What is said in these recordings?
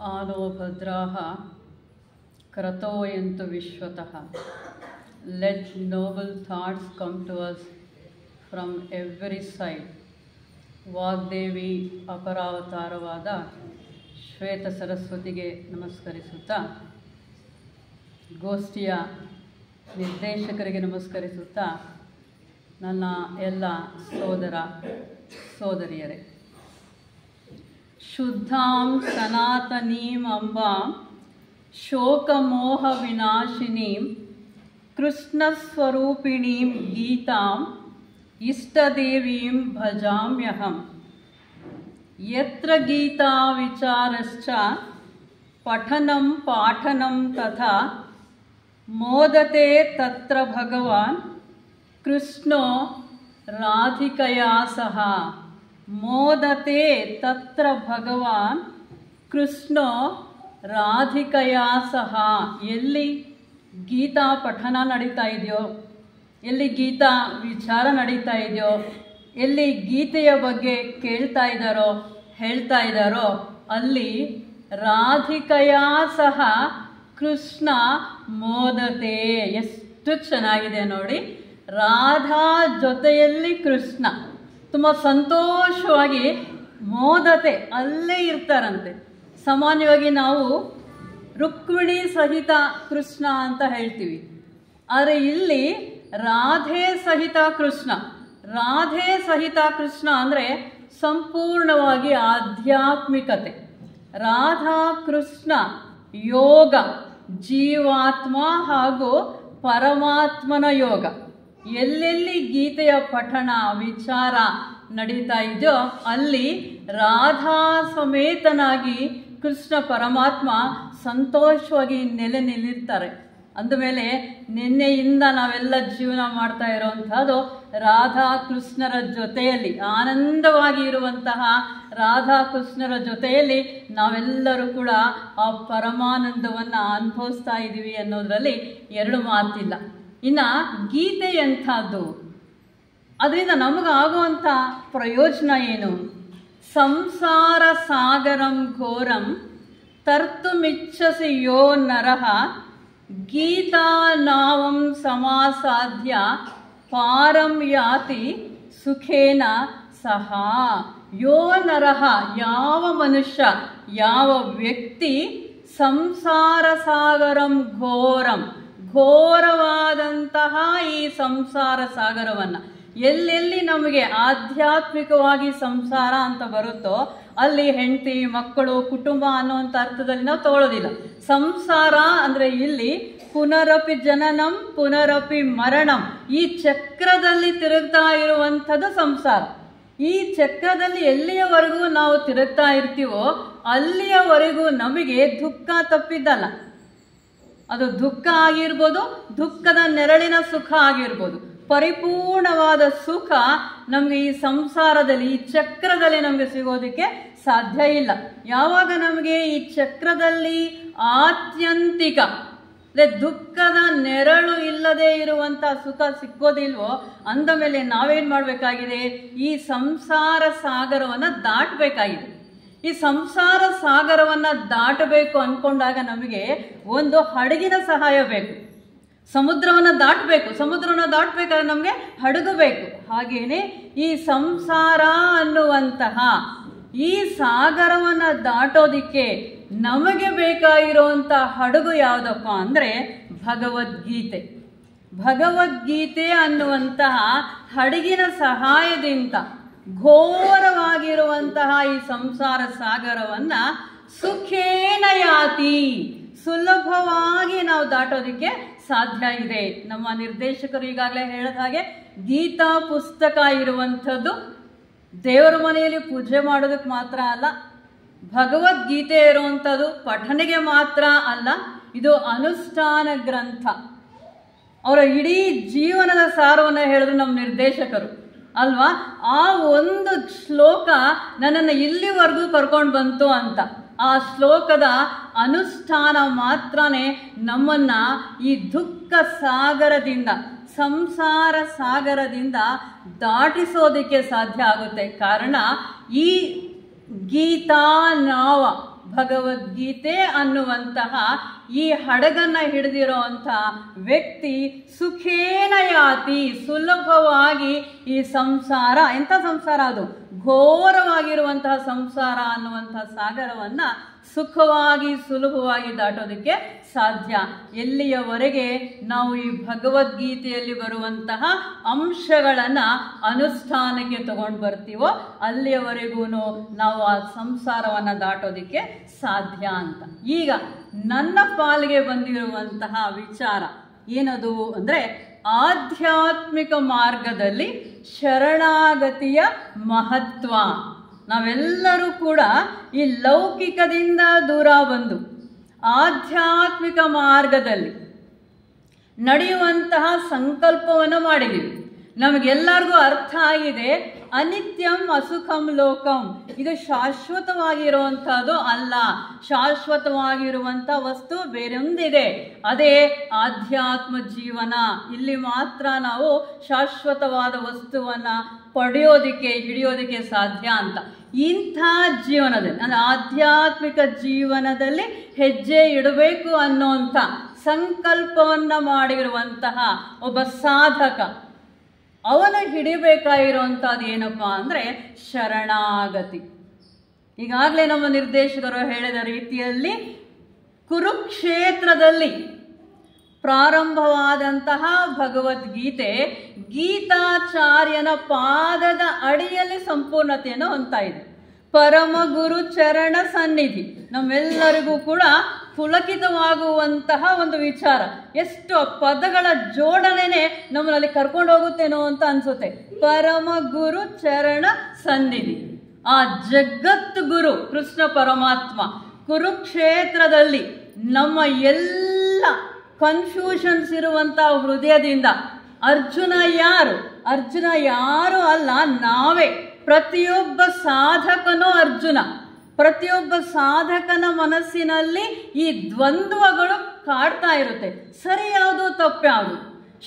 आनो भद्राः क्रतोयन्तु विश्वतः. Let noble thoughts come to us from every side. Vagdevi ಅಪರಾವತಾರವಾದ ಶ್ವೇತ ಸರಸ್ವತಿಗೆ ನಮಸ್ಕರಿಸುತ್ತಾ, ಗೋಷ್ಠಿಯ ನಿರ್ದೇಶಕರಿಗೆ ನಮಸ್ಕರಿಸುತ್ತಾ, ನನ್ನ ಎಲ್ಲ ಸೋದರ ಸೋದರಿಯರೇ, ಶುದ್ಧಾಂ ಸನಾತನೀಂ ಅಂಬಾಂ ಶೋಕಮೋಹ ವಿನಾಶಿನೀಂ ಕೃಷ್ಣಸ್ವರೂಪಿಣೀಂ ಗೀತಾಂ ಇಷ್ಟದೇವೀಂ ಭಜಾಮ್ಯಹಂ. ಯತ್ರ ಗೀತಾ ವಿಚಾರಶ್ಚ ಪಠನಂ ಪಾಠನಂ ತಥಾ ಮೋದತೆ ತತ್ರ ಭಗವಾನ್ ಕೃಷ್ಣೋ ರಾಧಿಕಯಾ ಸಹ. ಮೋದತೆ ತತ್ರ ಭಗವಾನ್ ಕೃಷ್ಣೋ ರಾಧಿಕಯಾ ಸಹ. ಎಲ್ಲಿ ಗೀತಾ ಪಠನ ನಡೀತಾ ಇದೆಯೋ, ಎಲ್ಲಿ ಗೀತಾ ವಿಚಾರ ನಡೀತಾ ಇದೆಯೋ, ಎಲ್ಲಿ ಗೀತೆಯ ಬಗ್ಗೆ ಕೇಳ್ತಾ ಇದ್ದಾರೋ ಹೇಳ್ತಾ ಇದ್ದಾರೋ ಅಲ್ಲಿ ರಾಧಿಕಯಾ ಸಹ ಕೃಷ್ಣ ಮೋದತೆ. ಎಷ್ಟು ಚೆನ್ನಾಗಿದೆ ನೋಡಿ. ರಾಧಾ ಜೊತೆಯಲ್ಲಿ ಕೃಷ್ಣ ತುಂಬ ಸಂತೋಷವಾಗಿ ಮೋದತೆ ಅಲ್ಲೇ ಇರ್ತಾರಂತೆ. ಸಾಮಾನ್ಯವಾಗಿ ನಾವು ರುಕ್ಮಿಣಿ ಸಹಿತ ಕೃಷ್ಣ ಅಂತ ಹೇಳ್ತೀವಿ, ಆದರೆ ಇಲ್ಲಿ ರಾಧೆ ಸಹಿತ ಕೃಷ್ಣ. ರಾಧೆ ಸಹಿತ ಕೃಷ್ಣ ಅಂದರೆ ಸಂಪೂರ್ಣವಾಗಿ ಆಧ್ಯಾತ್ಮಿಕತೆ. ರಾಧಾ ಕೃಷ್ಣ ಯೋಗ, ಜೀವಾತ್ಮ ಹಾಗೂ ಪರಮಾತ್ಮನ ಯೋಗ. ಎಲ್ಲೆಲ್ಲಿ ಗೀತೆಯ ಪಠಣ ವಿಚಾರ ನಡೀತಾ ಇದೆಯೋ ಅಲ್ಲಿ ರಾಧಾ ಸಮೇತನಾಗಿ ಕೃಷ್ಣ ಪರಮಾತ್ಮ ಸಂತೋಷವಾಗಿ ನೆಲೆ ನಿಲ್ಲಿರ್ತಾರೆ. ಅಂದಮೇಲೆ ನಿನ್ನೆಯಿಂದ ನಾವೆಲ್ಲ ಜೀವನ ಮಾಡ್ತಾ ಇರೋವಂಥದ್ದು ರಾಧಾ ಕೃಷ್ಣರ ಜೊತೆಯಲ್ಲಿ, ಆನಂದವಾಗಿ ಇರುವಂತಹ ರಾಧಾ ಕೃಷ್ಣರ ಜೊತೆಯಲ್ಲಿ ನಾವೆಲ್ಲರೂ ಕೂಡ ಆ ಪರಮಾನಂದವನ್ನು ಅನುಭವಿಸ್ತಾ ಇದ್ದೀವಿ ಅನ್ನೋದರಲ್ಲಿ ಎರಡು ಮಾತಿಲ್ಲ. ಇನ್ನು ಗೀತೆ ಎಂಥದ್ದು, ಅದರಿಂದ ನಮಗಾಗುವಂಥ ಪ್ರಯೋಜನ ಏನು? ಸಂಸಾರ ಸಾಗರಂ ಘೋರಂ ತರ್ತುಮಿಚ್ಛಸಿ ಯೋ ನರಃ ಗೀತಾ ನಾವಂ ಸಮಾಸಾಧ್ಯ ಪಾರಂ ಯಾತಿ ಸುಖೇನ ಸಹ. ಯೋ ನರಃ, ಯಾವ ಮನುಷ್ಯ, ಯಾವ ವ್ಯಕ್ತಿ ಸಂಸಾರ ಸಾಗರಂ ಘೋರಂ, ಘೋರವಾದಂತಹ ಈ ಸಂಸಾರ ಸಾಗರವನ್ನು, ಎಲ್ಲೆಲ್ಲಿ ನಮಗೆ ಆಧ್ಯಾತ್ಮಿಕವಾಗಿ ಸಂಸಾರ ಅಂತ ಬರುತ್ತೋ ಅಲ್ಲಿ ಹೆಂಡತಿ ಮಕ್ಕಳು ಕುಟುಂಬ ಅನ್ನುವಂಥ ಅರ್ಥದಲ್ಲಿ ನಾವು ತಗೊಳ್ಳೋದಿಲ್ಲ. ಸಂಸಾರ ಅಂದರೆ ಇಲ್ಲಿ ಪುನರಪಿ ಜನನಂ ಪುನರಪಿ ಮರಣಂ, ಈ ಚಕ್ರದಲ್ಲಿ ತಿರುಗ್ತಾ ಇರುವಂಥದ್ದು ಸಂಸಾರ. ಈ ಚಕ್ರದಲ್ಲಿ ಎಲ್ಲಿಯವರೆಗೂ ನಾವು ತಿರುಗ್ತಾ ಇರ್ತೀವೋ ಅಲ್ಲಿಯವರೆಗೂ ನಮಗೆ ದುಃಖ ತಪ್ಪಿದ್ದಲ್ಲ. ಅದು ದುಃಖ ಆಗಿರ್ಬೋದು, ದುಃಖದ ನೆರಳಿನ ಸುಖ ಆಗಿರ್ಬೋದು. ಪರಿಪೂರ್ಣವಾದ ಸುಖ ನಮಗೆ ಈ ಸಂಸಾರದಲ್ಲಿ, ಈ ಚಕ್ರದಲ್ಲಿ ನಮಗೆ ಸಿಗೋದಕ್ಕೆ ಸಾಧ್ಯ ಇಲ್ಲ. ಯಾವಾಗ ನಮಗೆ ಈ ಚಕ್ರದಲ್ಲಿ ಆತ್ಯಂತಿಕ ದುಃಖದ ನೆರಳು ಇಲ್ಲದೆ ಇರುವಂಥ ಸುಖ ಸಿಕ್ಕೋದಿಲ್ವೋ ಅಂದ ಮೇಲೆ ನಾವೇನು ಮಾಡಬೇಕಾಗಿದೆ? ಈ ಸಂಸಾರ ಸಾಗರವನ್ನು ದಾಟಬೇಕಾಗಿದೆ. ಈ ಸಂಸಾರ ಸಾಗರವನ್ನು ದಾಟಬೇಕು ಅಂದ್ಕೊಂಡಾಗ ನಮಗೆ ಒಂದು ಹಡಗಿನ ಸಹಾಯ ಬೇಕು. ಸಮುದ್ರವನ್ನು ದಾಟಬೇಕು, ಸಮುದ್ರವನ್ನು ದಾಟಬೇಕಾದ್ರೆ ನಮಗೆ ಹಡಗು ಬೇಕು. ಹಾಗೇನೆ ಈ ಸಂಸಾರ ಅನ್ನುವಂತಹ ಈ ಸಾಗರವನ್ನು ದಾಟೋದಿಕ್ಕೆ ನಮಗೆ ಬೇಕಾಗಿರುವಂಥ ಹಡಗು ಯಾವುದಪ್ಪ ಅಂದರೆ ಭಗವದ್ಗೀತೆ. ಭಗವದ್ಗೀತೆ ಅನ್ನುವಂತಹ ಹಡಗಿನ ಸಹಾಯದಿಂದ ಘೋರವಾಗಿರುವಂತಹ ಈ ಸಂಸಾರ ಸಾಗರವನ್ನು ಸುಖೇನ ಯಾತಿ, ಸುಲಭವಾಗಿ ನಾವು ದಾಟೋದಕ್ಕೆ ಸಾಧ್ಯ ಇದೆ. ನಮ್ಮ ನಿರ್ದೇಶಕರು ಈಗಾಗಲೇ ಹೇಳಿದ ಹಾಗೆ ಗೀತಾ ಪುಸ್ತಕ ಇರುವಂಥದ್ದು ದೇವರ ಮನೆಯಲ್ಲಿ ಪೂಜೆ ಮಾಡೋದಕ್ಕೆ ಮಾತ್ರ ಅಲ್ಲ, ಭಗವದ್ಗೀತೆ ಇರುವಂಥದ್ದು ಪಠನೆಗೆ ಮಾತ್ರ ಅಲ್ಲ, ಇದು ಅನುಷ್ಠಾನ ಗ್ರಂಥ. ಅವರ ಇಡೀ ಜೀವನದ ಸಾರವನ್ನು ಹೇಳಿದ್ರು ನಮ್ಮ ನಿರ್ದೇಶಕರು ಅಲ್ವಾ. ಆ ಒಂದು ಶ್ಲೋಕ ನನ್ನನ್ನು ಇಲ್ಲಿವರೆಗೂ ಕರ್ಕೊಂಡು ಬಂತು ಅಂತ. ಆ ಶ್ಲೋಕದ ಅನುಷ್ಠಾನ ಮಾತ್ರನೇ ನಮ್ಮನ್ನು ಈ ದುಃಖ ಸಾಗರದಿಂದ, ಸಂಸಾರ ಸಾಗರದಿಂದ ದಾಟಿಸೋದಕ್ಕೆ ಸಾಧ್ಯ ಆಗುತ್ತೆ. ಕಾರಣ ಈ ಗೀತಾ ನಾವ ಭಗವದ್ಗೀತೆ ಅನ್ನುವಂತಹ ಈ ಹಡಗನ್ನ ಹಿಡಿದಿರೋಂಥ ವ್ಯಕ್ತಿ ಸುಖೇನ ಯಾತಿ, ಸುಲಭವಾಗಿ ಈ ಸಂಸಾರ, ಎಂಥ ಸಂಸಾರ ಅದು, ಘೋರವಾಗಿರುವಂತಹ ಸಂಸಾರ ಅನ್ನುವಂತಹ ಸಾಗರವನ್ನ ಸುಖವಾಗಿ ಸುಲಭವಾಗಿ ದಾಟೋದಕ್ಕೆ ಸಾಧ್ಯ. ಎಲ್ಲಿಯವರೆಗೆ ನಾವು ಈ ಭಗವದ್ಗೀತೆಯಲ್ಲಿ ಬರುವಂತಹ ಅಂಶಗಳನ್ನು ಅನುಷ್ಠಾನಕ್ಕೆ ತಗೊಂಡು ಬರ್ತೀವೋ ಅಲ್ಲಿಯವರೆಗೂ ನಾವು ಆ ಸಂಸಾರವನ್ನು ದಾಟೋದಕ್ಕೆ ಸಾಧ್ಯ ಅಂತ. ಈಗ ನನ್ನ ಪಾಲಿಗೆ ಬಂದಿರುವಂತಹ ವಿಚಾರ ಏನದು ಅಂದರೆ, ಆಧ್ಯಾತ್ಮಿಕ ಮಾರ್ಗದಲ್ಲಿ ಶರಣಾಗತಿಯ ಮಹತ್ವ. ನಾವೆಲ್ಲರೂ ಕೂಡ ಈ ಲೌಕಿಕದಿಂದ ದೂರ ಬಂದು ಆಧ್ಯಾತ್ಮಿಕ ಮಾರ್ಗದಲ್ಲಿ ನಡೆಯುವಂತಹ ಸಂಕಲ್ಪವನ್ನು ಮಾಡಿದ್ದೀವಿ. ನಮಗೆಲ್ಲರಿಗೂ ಅರ್ಥ ಆಗಿದೆ, ಅನಿತ್ಯಂ ಅಸುಖಂ ಲೋಕಂ, ಇದು ಶಾಶ್ವತವಾಗಿರುವಂಥದ್ದು ಅಲ್ಲ. ಶಾಶ್ವತವಾಗಿರುವಂಥ ವಸ್ತು ಬೇರೊಂದಿದೆ, ಅದೇ ಆಧ್ಯಾತ್ಮ ಜೀವನ. ಇಲ್ಲಿ ಮಾತ್ರ ನಾವು ಶಾಶ್ವತವಾದ ವಸ್ತುವನ್ನು ಹಿಡಿಯೋದಕ್ಕೆ ಸಾಧ್ಯ ಅಂತ. ಇಂಥ ಜೀವನದಲ್ಲಿ, ಅಂದರೆ ಆಧ್ಯಾತ್ಮಿಕ ಜೀವನದಲ್ಲಿ ಹೆಜ್ಜೆ ಇಡಬೇಕು ಅನ್ನೋಂಥ ಸಂಕಲ್ಪವನ್ನು ಮಾಡಿರುವಂತಹ ಒಬ್ಬ ಸಾಧಕ, ಅವನು ಹಿಡಿಬೇಕಾಗಿರುವಂಥದ್ದು ಏನಪ್ಪ ಅಂದರೆ ಶರಣಾಗತಿ. ಈಗಾಗಲೇ ನಮ್ಮ ನಿರ್ದೇಶಕರು ಹೇಳಿದ ರೀತಿಯಲ್ಲಿ ಕುರುಕ್ಷೇತ್ರದಲ್ಲಿ ಪ್ರಾರಂಭವಾದಂತಹ ಭಗವದ್ಗೀತೆ ಗೀತಾಚಾರ್ಯನ ಪಾದದ ಅಡಿಯಲ್ಲಿ ಸಂಪೂರ್ಣತೆಯನ್ನು ಹೊಂದ್ತಾ ಇದೆ. ಪರಮ ಗುರು ಚರಣ ಸನ್ನಿಧಿ ನಮ್ಮೆಲ್ಲರಿಗೂ ಕೂಡ ಪುಲಕಿತವಾಗುವಂತಹ ಒಂದು ವಿಚಾರ. ಎಷ್ಟು ಪದಗಳ ಜೋಡಣೆನೆ ನಮ್ಮಲ್ಲಿ ಕರ್ಕೊಂಡು ಹೋಗುತ್ತೇನೋ ಅಂತ ಅನ್ಸುತ್ತೆ. ಪರಮ ಗುರು ಚರಣ ಸನ್ನಿಧಿ, ಆ ಜಗತ್ ಗುರು ಕೃಷ್ಣ ಪರಮಾತ್ಮ ಕುರುಕ್ಷೇತ್ರದಲ್ಲಿ ನಮ್ಮ ಎಲ್ಲ ಕನ್ಫ್ಯೂಷನ್ಸ್ ಇರುವಂತಹ ಹೃದಯದಿಂದ, ಅರ್ಜುನ ಯಾರು ಅಲ್ಲ, ನಾವೇ. ಪ್ರತಿಯೊಬ್ಬ ಸಾಧಕನೂ ಅರ್ಜುನ. ಪ್ರತಿಯೊಬ್ಬ ಸಾಧಕನ ಮನಸ್ಸಿನಲ್ಲಿ ಈ ದ್ವಂದ್ವಗಳು ಕಾಡ್ತಾ ಇರುತ್ತೆ. ಸರಿ ಯಾವುದು, ತಪ್ಪು ಯಾವುದು,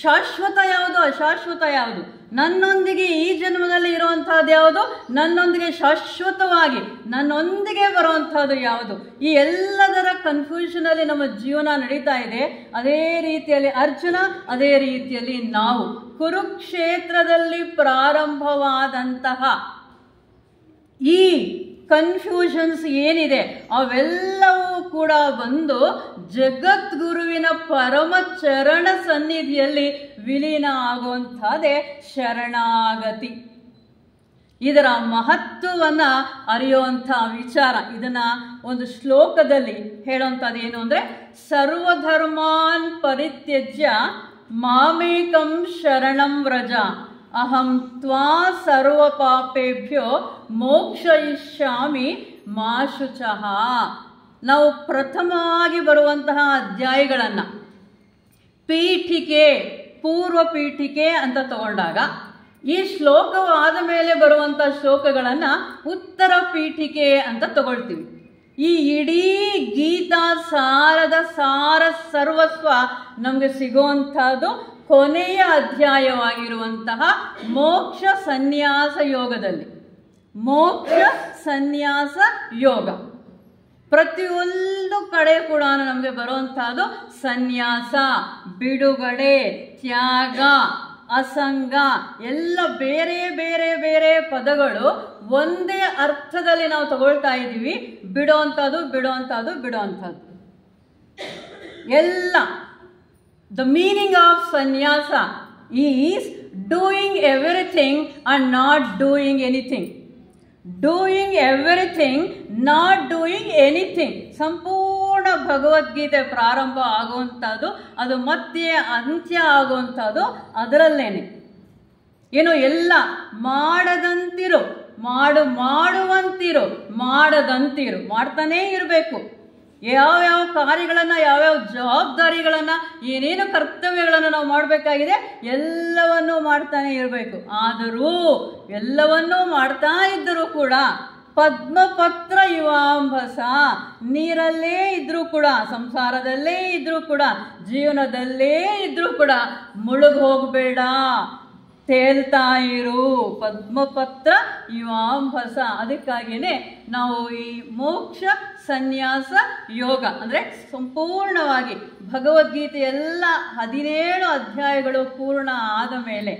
ಶಾಶ್ವತ ಯಾವುದು, ಅಶಾಶ್ವತ ಯಾವುದು, ನನ್ನೊಂದಿಗೆ ಈ ಜನ್ಮದಲ್ಲಿ ಇರುವಂತಹದ್ದು ಯಾವುದು, ನನ್ನೊಂದಿಗೆ ಶಾಶ್ವತವಾಗಿ ನನ್ನೊಂದಿಗೆ ಬರುವಂತಹದ್ದು ಯಾವುದು, ಈ ಎಲ್ಲದರ ಕನ್ಫ್ಯೂಷನ್ ಅಲ್ಲಿ ನಮ್ಮ ಜೀವನ ನಡೀತಾ ಇದೆ. ಅದೇ ರೀತಿಯಲ್ಲಿ ಅರ್ಜುನ, ಅದೇ ರೀತಿಯಲ್ಲಿ ನಾವು. ಕುರುಕ್ಷೇತ್ರದಲ್ಲಿ ಪ್ರಾರಂಭವಾದಂತಹ ಈ ಕನ್ಫ್ಯೂಷನ್ಸ್ ಏನಿದೆ ಅವೆಲ್ಲವೂ ಕೂಡ ಬಂದು ಜಗದ್ಗುರುವಿನ ಪರಮ ಚರಣ ಸನ್ನಿಧಿಯಲ್ಲಿ ವಿಲೀನ ಆಗುವಂಥದ್ದೇ ಶರಣಾಗತಿ. ಇದರ ಮಹತ್ವವನ್ನು ಅರಿಯುವಂಥ ವಿಚಾರ. ಇದನ್ನ ಒಂದು ಶ್ಲೋಕದಲ್ಲಿ ಹೇಳುವಂಥದ್ದು ಏನು ಅಂದರೆ, ಸರ್ವಧರ್ಮಾನ್ ಪರಿತ್ಯಜ್ಯ ಮಾಮೇಕಂ ಶರಣಂ ವ್ರಜ, ಅಹಂ ತ್ವಾ ಸರ್ವ ಪಾಪೇಭ್ಯೋ ಮೋಕ್ಷಯಿಷ್ಯಾಮಿ ಮಾ ಶುಚಃ. ನಾವು ಪ್ರಥಮವಾಗಿ ಬರುವಂತಹ ಅಧ್ಯಾಯಗಳನ್ನು ಪೀಠಿಕೆ, ಪೂರ್ವ ಪೀಠಿಕೆ ಅಂತ ತಗೊಂಡಾಗ, ಈ ಶ್ಲೋಕವಾದ ಮೇಲೆ ಬರುವಂಥ ಶ್ಲೋಕಗಳನ್ನು ಉತ್ತರ ಪೀಠಿಕೆ ಅಂತ ತಗೊಳ್ತೀವಿ. ಈ ಇಡೀ ಗೀತಾ ಸಾರದ ಸರ್ವಸ್ವ ನಮಗೆ ಸಿಗುವಂಥದ್ದು ಕೊನೆಯ ಅಧ್ಯಾಯವಾಗಿರುವಂತಹ ಮೋಕ್ಷ ಸನ್ಯಾಸ ಯೋಗದಲ್ಲಿ. ಮೋಕ್ಷ ಸನ್ಯಾಸ ಯೋಗ ಪ್ರತಿಯೊಂದು ಕಡೆ ಕೂಡ ನಮಗೆ ಬರುವಂತಹದ್ದು ಸನ್ಯಾಸ, ಬಿಡುಗಡೆ, ತ್ಯಾಗ, ಅಸಂಗ, ಎಲ್ಲ ಬೇರೆ ಬೇರೆ ಬೇರೆ ಪದಗಳು ಒಂದೇ ಅರ್ಥದಲ್ಲಿ ನಾವು ತಗೊಳ್ತಾ ಇದ್ದೀವಿ. ಬಿಡುವಂಥದ್ದು ಎಲ್ಲ. The meaning of sannyasa is doing everything and not doing anything. Doing everything, not doing anything. ಸಂಪೂರ್ಣ ಭಗವದ್ಗೀತೆ ಪ್ರಾರಂಭ ಆಗುವಂಥದ್ದು, ಅದು ಮತ್ತೆ ಅಂತ್ಯ ಆಗುವಂಥದ್ದು ಅದರಲ್ಲೇನೆ. ಏನು, ಎಲ್ಲ ಮಾಡದಂತಿರು, ಮಾಡುವಂತಿರು, ಮಾಡದಂತಿರು, ಮಾಡ್ತಾನೇ ಇರಬೇಕು. ಯಾವ್ಯಾವ ಕಾರ್ಯಗಳನ್ನು, ಯಾವ್ಯಾವ ಜವಾಬ್ದಾರಿಗಳನ್ನು, ಏನೇನು ಕರ್ತವ್ಯಗಳನ್ನು ನಾವು ಮಾಡಬೇಕಾಗಿದೆ ಎಲ್ಲವನ್ನೂ ಮಾಡ್ತಾನೆ ಇರಬೇಕು. ಆದರೂ ಎಲ್ಲವನ್ನೂ ಮಾಡ್ತಾ ಇದ್ದರೂ ಕೂಡ ಪದ್ಮಪತ್ರ ಇವಾಂಬಸ, ನೀರಲ್ಲೇ ಇದ್ರೂ ಕೂಡ, ಸಂಸಾರದಲ್ಲೇ ಇದ್ರೂ ಕೂಡ, ಜೀವನದಲ್ಲೇ ಇದ್ರೂ ಕೂಡ ಮುಳುಗ್ ಹೋಗಬೇಡ, ತೇಲ್ತಾ ಇರು. ಪದ್ಮಪತ್ರ ಇವಾಂಬಸ. ಅದಕ್ಕಾಗಿಯೇ ನಾವು ಈ ಮೋಕ್ಷ ಸನ್ಯಾಸ ಯೋಗ. ಅಂದರೆ ಸಂಪೂರ್ಣವಾಗಿ ಭಗವದ್ಗೀತೆ ಎಲ್ಲ 17 ಅಧ್ಯಾಯಗಳು ಪೂರ್ಣ ಆದ ಮೇಲೆ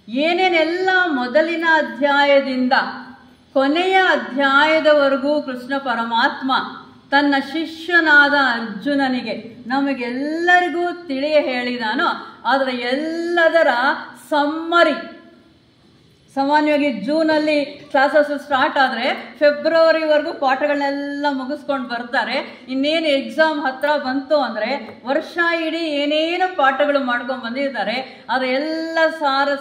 ಏನೇನೆಲ್ಲ ಮೊದಲಿನ ಅಧ್ಯಾಯದಿಂದ ಕೊನೆಯ ಅಧ್ಯಾಯದವರೆಗೂ ಕೃಷ್ಣ ಪರಮಾತ್ಮ ತನ್ನ ಶಿಷ್ಯನಾದ ಅರ್ಜುನನಿಗೆ ನಮಗೆಲ್ಲರಿಗೂ ತಿಳಿಯ ಹೇಳಿದಾನೋ ಅದರ ಎಲ್ಲದರ ಸಮ್ಮರಿ. ಸಾಮಾನ್ಯವಾಗಿ ಜೂನಲ್ಲಿ ಕ್ಲಾಸಸ್ ಸ್ಟಾರ್ಟ್ ಆದರೆ ಫೆಬ್ರವರಿವರೆಗೂ ಪಾಠಗಳನ್ನೆಲ್ಲ ಮುಗಿಸ್ಕೊಂಡು ಬರ್ತಾರೆ. ಇನ್ನೇನು ಎಕ್ಸಾಮ್ ಹತ್ರ ಬಂತು ಅಂದರೆ ವರ್ಷ ಇಡೀ ಏನೇನು ಪಾಠಗಳು ಮಾಡ್ಕೊಂಡು ಬಂದಿರ್ತಾರೆ ಅದರ ಎಲ್ಲ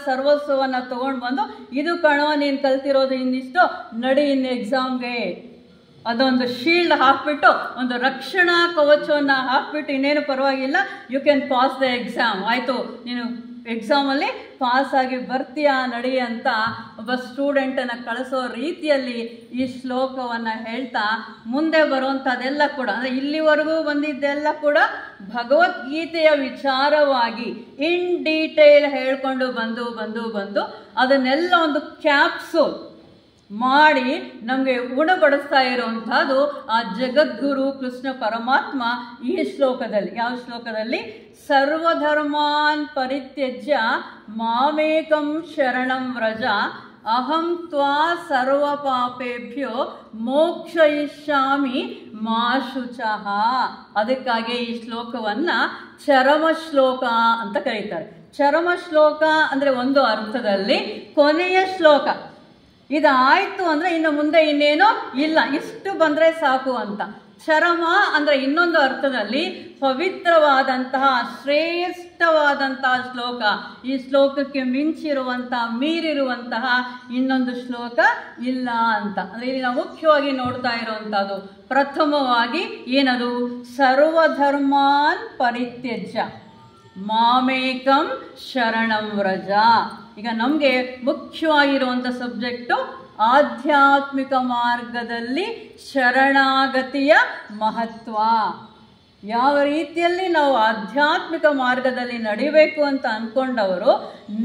ಸರ್ವಸ್ವವನ್ನು ತೊಗೊಂಡು ಬಂದು ಇದು ಕಣೋ ನೀನು ಕಲ್ತಿರೋದು ಇನ್ನಿಷ್ಟು ನಡಿ ಇನ್ನು ಎಕ್ಸಾಮ್ಗೆ ಅದೊಂದು ಶೀಲ್ಡ್ ಹಾಕ್ಬಿಟ್ಟು ಒಂದು ರಕ್ಷಣಾ ಕವಚವನ್ನು ಹಾಕ್ಬಿಟ್ಟು ಇನ್ನೇನು ಪರವಾಗಿಲ್ಲ, you can pass the exam, ಆಯಿತು ನೀನು ಎಕ್ಸಾಮಲ್ಲಿ ಪಾಸಾಗಿ ಬರ್ತೀಯಾ ನಡಿ ಅಂತ ಒಬ್ಬ ಸ್ಟೂಡೆಂಟನ್ನು ಕಳಿಸೋ ರೀತಿಯಲ್ಲಿ ಈ ಶ್ಲೋಕವನ್ನು ಹೇಳ್ತಾ ಮುಂದೆ ಬರುವಂಥದ್ದೆಲ್ಲ ಕೂಡ ಅಂದರೆ ಇಲ್ಲಿವರೆಗೂ ಬಂದಿದ್ದೆಲ್ಲ ಕೂಡ ಭಗವದ್ಗೀತೆಯ ವಿಚಾರವಾಗಿ ಇನ್ ಡೀಟೇಲ್ ಹೇಳ್ಕೊಂಡು ಬಂದು ಅದನ್ನೆಲ್ಲ ಒಂದು ಕ್ಯಾಪ್ಸೂಲ್ ಮಾಡಿ ನಮಗೆ ಉಣಬಡಿಸ್ತಾ ಇರುವಂಥದ್ದು ಆ ಜಗದ್ಗುರು ಕೃಷ್ಣ ಪರಮಾತ್ಮ ಈ ಶ್ಲೋಕದಲ್ಲಿ. ಯಾವ ಶ್ಲೋಕದಲ್ಲಿ? ಸರ್ವಧರ್ಮಾನ್ ಪರಿತ್ಯಜ್ಯ ಮಾಮೇಕಂ ಶರಣಂ ವ್ರಜ ಅಹಂ ತ್ವಾ ಸರ್ವ ಪಾಪೇಭ್ಯೋ ಮೋಕ್ಷಯಿಷ್ಯಾಮಿ ಮಾ ಶುಚಃ. ಅದಕ್ಕಾಗಿ ಈ ಶ್ಲೋಕವನ್ನು ಚರಮ ಶ್ಲೋಕ ಅಂತ ಕರೀತಾರೆ. ಚರಮ ಶ್ಲೋಕ ಅಂದರೆ ಒಂದು ಅರ್ಥದಲ್ಲಿ ಕೊನೆಯ ಶ್ಲೋಕ. ಇದಾಯಿತು ಅಂದರೆ ಇನ್ನು ಮುಂದೆ ಇನ್ನೇನೋ ಇಲ್ಲ, ಇಷ್ಟು ಬಂದರೆ ಸಾಕು ಅಂತ. ಚರಮ ಅಂದರೆ ಇನ್ನೊಂದು ಅರ್ಥದಲ್ಲಿ ಪವಿತ್ರವಾದಂತಹ ಶ್ರೇಷ್ಠವಾದಂತಹ ಶ್ಲೋಕ. ಈ ಶ್ಲೋಕಕ್ಕೆ ಮೀರಿರುವಂತಹ ಇನ್ನೊಂದು ಶ್ಲೋಕ ಇಲ್ಲ ಅಂತ. ಅಂದರೆ ಇಲ್ಲಿ ನಾವು ಮುಖ್ಯವಾಗಿ ನೋಡ್ತಾ ಇರುವಂಥದ್ದು ಪ್ರಥಮವಾಗಿ ಏನದು? ಸರ್ವಧರ್ಮಾನ್ ಪರಿತ್ಯಜ್ಯ ಮಾಮೇಕಂ ಶರಣಂ ವ್ರಜ. ಈಗ ನಮಗೆ ಮುಖ್ಯವಾಗಿರುವಂಥ ಸಬ್ಜೆಕ್ಟು ಆಧ್ಯಾತ್ಮಿಕ ಮಾರ್ಗದಲ್ಲಿ ಶರಣಾಗತಿಯ ಮಹತ್ವ. ಯಾವ ರೀತಿಯಲ್ಲಿ ನಾವು ಆಧ್ಯಾತ್ಮಿಕ ಮಾರ್ಗದಲ್ಲಿ ನಡಿಬೇಕು ಅಂತ ಅಂದ್ಕೊಂಡವರು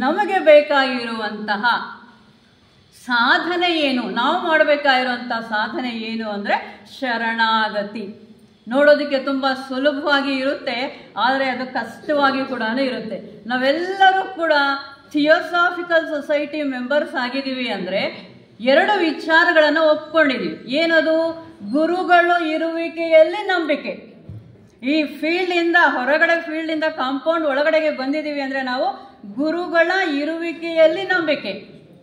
ನಮಗೆ ಬೇಕಾಗಿರುವಂತಹ ಸಾಧನೆ ಏನು, ನಾವು ಮಾಡಬೇಕಾಗಿರುವಂಥ ಸಾಧನೆ ಏನು ಅಂದರೆ ಶರಣಾಗತಿ. ನೋಡೋದಕ್ಕೆ ತುಂಬ ಸುಲಭವಾಗಿ ಇರುತ್ತೆ, ಆದರೆ ಅದು ಕಷ್ಟವಾಗಿ ಕೂಡ ಇರುತ್ತೆ. ನಾವೆಲ್ಲರೂ ಕೂಡ ಥಿಯೋಸಾಫಿಕಲ್ ಸೊಸೈಟಿ ಮೆಂಬರ್ಸ್ ಆಗಿದ್ದೀವಿ ಅಂದರೆ 2 ವಿಚಾರಗಳನ್ನು ಒಪ್ಕೊಂಡಿದ್ದೀವಿ. ಏನದು? ಗುರುಗಳು ಇರುವಿಕೆಯಲ್ಲಿ ನಂಬಿಕೆ. ಈ ಫೀಲ್ಡಿಂದ ಹೊರಗಡೆ ಫೀಲ್ಡಿಂದ ಕಾಂಪೌಂಡ್ ಒಳಗಡೆಗೆ ಬಂದಿದ್ದೀವಿ ಅಂದರೆ ನಾವು ಗುರುಗಳ ಇರುವಿಕೆಯಲ್ಲಿ ನಂಬಿಕೆ.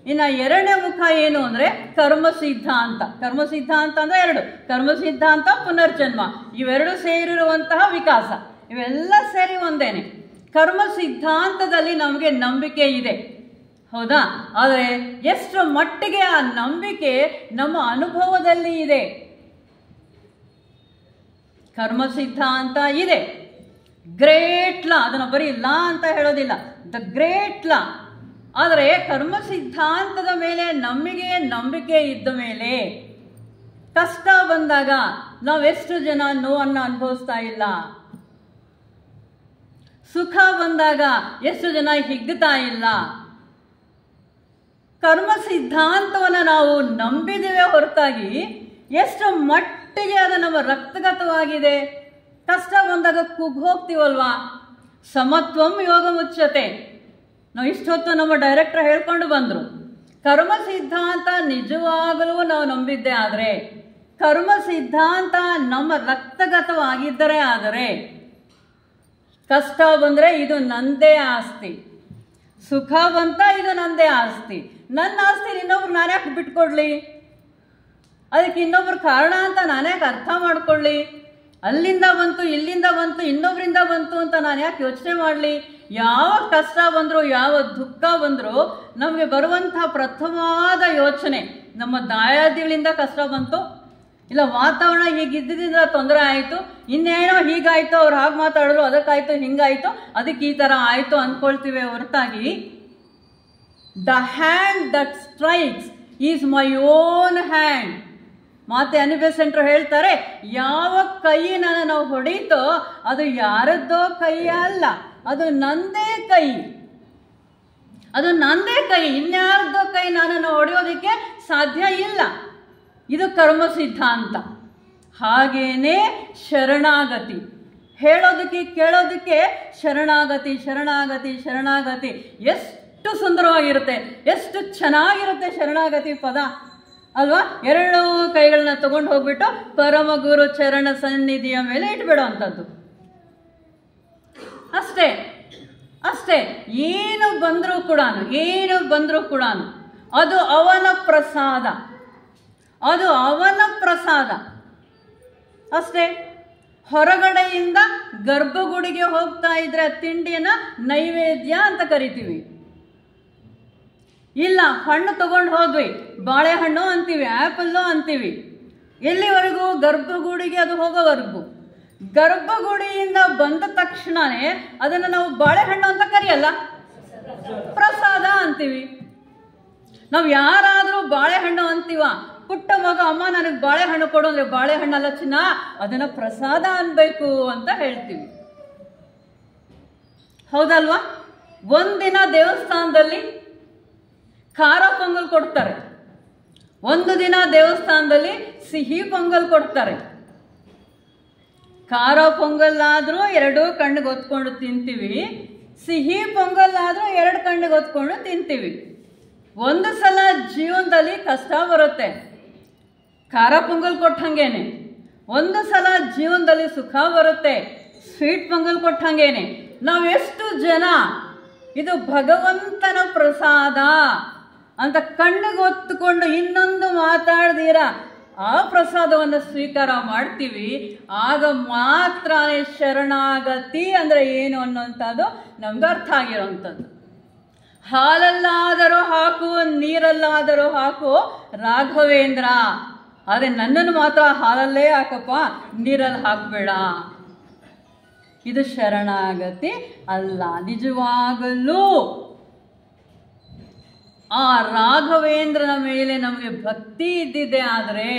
ಇನ್ನು 2ನೇ ಮುಖ ಏನು ಅಂದರೆ ಕರ್ಮ ಸಿದ್ಧಾಂತ. ಕರ್ಮ ಸಿದ್ಧಾಂತ ಅಂದರೆ 2: ಕರ್ಮ ಸಿದ್ಧಾಂತ, ಪುನರ್ಜನ್ಮ. ಇವೆರಡು ಸೇರಿರುವಂತಹ ವಿಕಾಸ. ಇವೆಲ್ಲ ಸೇರಿ ಒಂದೇನೆ. ಕರ್ಮ ಸಿದ್ಧಾಂತದಲ್ಲಿ ನಮಗೆ ನಂಬಿಕೆ ಇದೆ, ಹೌದಾ? ಆದರೆ ಎಷ್ಟು ಮಟ್ಟಿಗೆ ಆ ನಂಬಿಕೆ ನಮ್ಮ ಅನುಭವದಲ್ಲಿ ಇದೆ? ಕರ್ಮ ಸಿದ್ಧಾಂತ ಇದೆ, ಗ್ರೇಟ್ ಲಾ, ಅದನ್ನು ಬರೀ ಲಾ ಅಂತ ಹೇಳೋದಿಲ್ಲ, ದ ಗ್ರೇಟ್ ಲಾ. ಆದರೆ ಕರ್ಮ ಸಿದ್ಧಾಂತದ ಮೇಲೆ ನಂಬಿಕೆ ಇದ್ದ ಮೇಲೆ ಕಷ್ಟ ಬಂದಾಗ ನಾವೆಷ್ಟು ಜನ ನೋವನ್ನು ಅನುಭವಿಸ್ತಾ ಇಲ್ಲ? ಸುಖ ಬಂದಾಗ ಎಷ್ಟು ಜನ ಹಿಗ್ಗುತ್ತಾ ಇಲ್ಲ? ಕರ್ಮ ಸಿದ್ಧಾಂತವನ್ನು ನಾವು ನಂಬಿದ್ದೇವೆ ಹೊರತಾಗಿ ಎಷ್ಟು ಮಟ್ಟಿಗೆ ಅದು ನಮ್ಮ ರಕ್ತಗತವಾಗಿದೆ? ಕಷ್ಟ ಬಂದಾಗ ಕುಗ್ಗೋಗ್ತೀವಲ್ವಾ? ಸಮತ್ವಂ ಯೋಗ ಮುಚ್ಚತೆ. ನಾವು ಇಷ್ಟೊತ್ತು ನಮ್ಮ ಡೈರೆಕ್ಟರ್ ಹೇಳ್ಕೊಂಡು ಬಂದರು, ಕರ್ಮ ಸಿದ್ಧಾಂತ ನಿಜವಾಗಲೂ ನಾವು ನಂಬಿದ್ದೇ ಆದರೆ, ಕರ್ಮ ಸಿದ್ಧಾಂತ ನಮ್ಮ ರಕ್ತಗತವಾಗಿದ್ದರೆ ಆದರೆ, ಕಷ್ಟ ಬಂದರೆ ಇದು ನಂದೇ ಆಸ್ತಿ, ಸುಖ ಬಂತ ಇದು ನಂದೇ ಆಸ್ತಿ, ನನ್ನ ಆಸ್ತಿ ಇನ್ನೊಬ್ರು ನಾನ್ಯಾಕೆ ಬಿಟ್ಕೊಡ್ಲಿ? ಅದಕ್ಕೆ ಇನ್ನೊಬ್ರು ಕಾರಣ ಅಂತ ನಾನ್ಯಾಕೆ ಅರ್ಥ ಮಾಡ್ಕೊಳ್ಳಿ? ಅಲ್ಲಿಂದ ಬಂತು, ಇಲ್ಲಿಂದ ಬಂತು, ಇನ್ನೊಬ್ಬರಿಂದ ಬಂತು ಅಂತ ನಾನು ಯಾಕೆ ಯೋಚನೆ ಮಾಡಲಿ? ಯಾವ ಕಷ್ಟ ಬಂದರೂ, ಯಾವ ದುಃಖ ಬಂದರೂ ನಮಗೆ ಬರುವಂತಹ ಪ್ರಥಮವಾದ ಯೋಚನೆ, ನಮ್ಮ ದಾಯಾದಿಗಳಿಂದ ಕಷ್ಟ ಬಂತು, ಇಲ್ಲ ವಾತಾವರಣ ಹೀಗಿದ್ದರಿಂದ ತೊಂದರೆ ಆಯಿತು, ಇನ್ನೇನೋ ಹೀಗಾಯಿತು, ಅವ್ರು ಹಾಗೆ ಮಾತಾಡಿದ್ರು, ಅದಕ್ಕಾಯಿತು, ಹಿಂಗಾಯಿತು, ಅದಕ್ಕೆ ಈ ಥರ ಆಯಿತು ಅಂದ್ಕೊಳ್ತೀವಿ ಹೊರತಾಗಿ the hand that strikes is my own hand. ಮಾತೆ ಅನಿಬೆಸೆಂಟ್ರು ಹೇಳ್ತಾರೆ, ಯಾವ ಕೈ ನಾವು ಹೊಡೀತೋ ಅದು ಯಾರದ್ದೋ ಕೈ ಅಲ್ಲ, ಅದು ನಂದೇ ಕೈ, ಅದು ನಂದೇ ಕೈ, ಇನ್ಯಾರದ್ದೋ ಕೈ ನನ್ನನ್ನು ಹೊಡೆಯೋದಕ್ಕೆ ಸಾಧ್ಯ ಇಲ್ಲ. ಇದು ಕರ್ಮ ಸಿದ್ಧಾಂತ. ಹಾಗೇನೇ ಶರಣಾಗತಿ. ಹೇಳೋದಕ್ಕೆ ಕೇಳೋದಕ್ಕೆ ಶರಣಾಗತಿ ಶರಣಾಗತಿ ಶರಣಾಗತಿ ಎಷ್ಟು ಸುಂದರವಾಗಿರುತ್ತೆ, ಎಷ್ಟು ಚೆನ್ನಾಗಿರುತ್ತೆ ಶರಣಾಗತಿ ಪದ ಅಲ್ವಾ. ಎರಡು ಕೈಗಳನ್ನ ತಗೊಂಡು ಹೋಗ್ಬಿಟ್ಟು ಪರಮಗುರು ಚರಣ ಸನ್ನಿಧಿಯ ಮೇಲೆ ಇಟ್ಬಿಡೋ ಅಂಥದ್ದು ಅಷ್ಟೇ ಅಷ್ಟೇ. ಏನು ಬಂದರೂ ಕೂಡ ಅದು ಅವನ ಪ್ರಸಾದ, ಅದು ಅವನ ಪ್ರಸಾದ ಅಷ್ಟೇ. ಹೊರಗಡೆಯಿಂದ ಗರ್ಭಗುಡಿಗೆ ಹೋಗ್ತಾ ಇದ್ರೆ ತಿಂಡಿಯನ್ನ ನೈವೇದ್ಯ ಅಂತ ಕರಿತೀವಿ. ಇಲ್ಲ, ಹಣ್ಣು ತಗೊಂಡು ಹೋದ್ವಿ, ಬಾಳೆಹಣ್ಣು ಅಂತೀವಿ, ಆ್ಯಪಲ್ಲು ಅಂತೀವಿ. ಎಲ್ಲಿವರೆಗೂ? ಗರ್ಭಗುಡಿಗೆ ಅದು ಹೋಗೋವರೆಗೂ. ಗರ್ಭಗುಡಿಯಿಂದ ಬಂದ ತಕ್ಷಣನೇ ಅದನ್ನು ನಾವು ಬಾಳೆಹಣ್ಣು ಅಂತ ಕರೆಯಲ್ಲ, ಪ್ರಸಾದ ಅಂತೀವಿ. ನಾವು ಯಾರಾದರೂ ಬಾಳೆಹಣ್ಣು ಅಂತೀವ, ಪುಟ್ಟ ಮಗ ಅಮ್ಮ ನನಗೆ ಬಾಳೆಹಣ್ಣು ಕೊಡು ಅಂದರೆ ಬಾಳೆಹಣ್ಣಲ್ಲ ಚಿನ್ನ, ಅದನ್ನು ಪ್ರಸಾದ ಅನ್ಬೇಕು ಅಂತ ಹೇಳ್ತೀವಿ. ಹೌದಲ್ವಾ? ಒಂದಿನ ದೇವಸ್ಥಾನದಲ್ಲಿ ಖಾರ ಪೊಂಗಲ್ ಕೊಡ್ತಾರೆ, ಒಂದು ದಿನ ದೇವಸ್ಥಾನದಲ್ಲಿ ಸಿಹಿ ಪೊಂಗಲ್ ಕೊಡ್ತಾರೆ. ಖಾರ ಪೊಂಗಲ್ಲಾದರೂ ಎರಡು ಕಣ್ಣಿಗೆ ಹೊತ್ಕೊಂಡು ತಿಂತೀವಿ, ಸಿಹಿ ಪೊಂಗಲ್ಲಾದರೂ ಎರಡು ಕಣ್ಣಿಗೆ ಹೊತ್ಕೊಂಡು ತಿಂತೀವಿ. ಒಂದು ಸಲ ಜೀವನದಲ್ಲಿ ಕಷ್ಟ ಬರುತ್ತೆ, ಖಾರ ಪೊಂಗಲ್ ಕೊಟ್ಟಂಗೇನೆ. ಒಂದು ಸಲ ಜೀವನದಲ್ಲಿ ಸುಖ ಬರುತ್ತೆ, ಸ್ವೀಟ್ ಪೊಂಗಲ್ ಕೊಟ್ಟಂಗೇನೆ. ನಾವೆಷ್ಟು ಜನ ಇದು ಭಗವಂತನ ಪ್ರಸಾದ ಅಂತ ಕಣ್ಣಿಗೆ ಹೊತ್ತುಕೊಂಡು ಇನ್ನೊಂದು ಮಾತಾಡ್ದಿರ ಆ ಪ್ರಸಾದವನ್ನು ಸ್ವೀಕಾರ ಮಾಡ್ತೀವಿ. ಆಗ ಮಾತ್ರ ಶರಣಾಗತಿ ಅಂದರೆ ಏನು ಅನ್ನೋಂಥದ್ದು ನಮ್ಗೆ ಅರ್ಥ ಆಗಿರೋವಂಥದ್ದು. ಹಾಲಲ್ಲಾದರೂ ಹಾಕು, ನೀರಲ್ಲಾದರೂ ಹಾಕು ರಾಘವೇಂದ್ರ, ಆದರೆ ನನ್ನನ್ನು ಮಾತ್ರ ಹಾಲಲ್ಲೇ ಹಾಕಪ್ಪ, ನೀರಲ್ಲಿ ಹಾಕಬೇಡ. ಇದು ಶರಣಾಗತಿ ಅಲ್ಲ. ನಿಜವಾಗಲೂ ಆ ರಾಘವೇಂದ್ರನ ಮೇಲೆ ನಮಗೆ ಭಕ್ತಿ ಇದ್ದಿದೆ ಆದರೆ,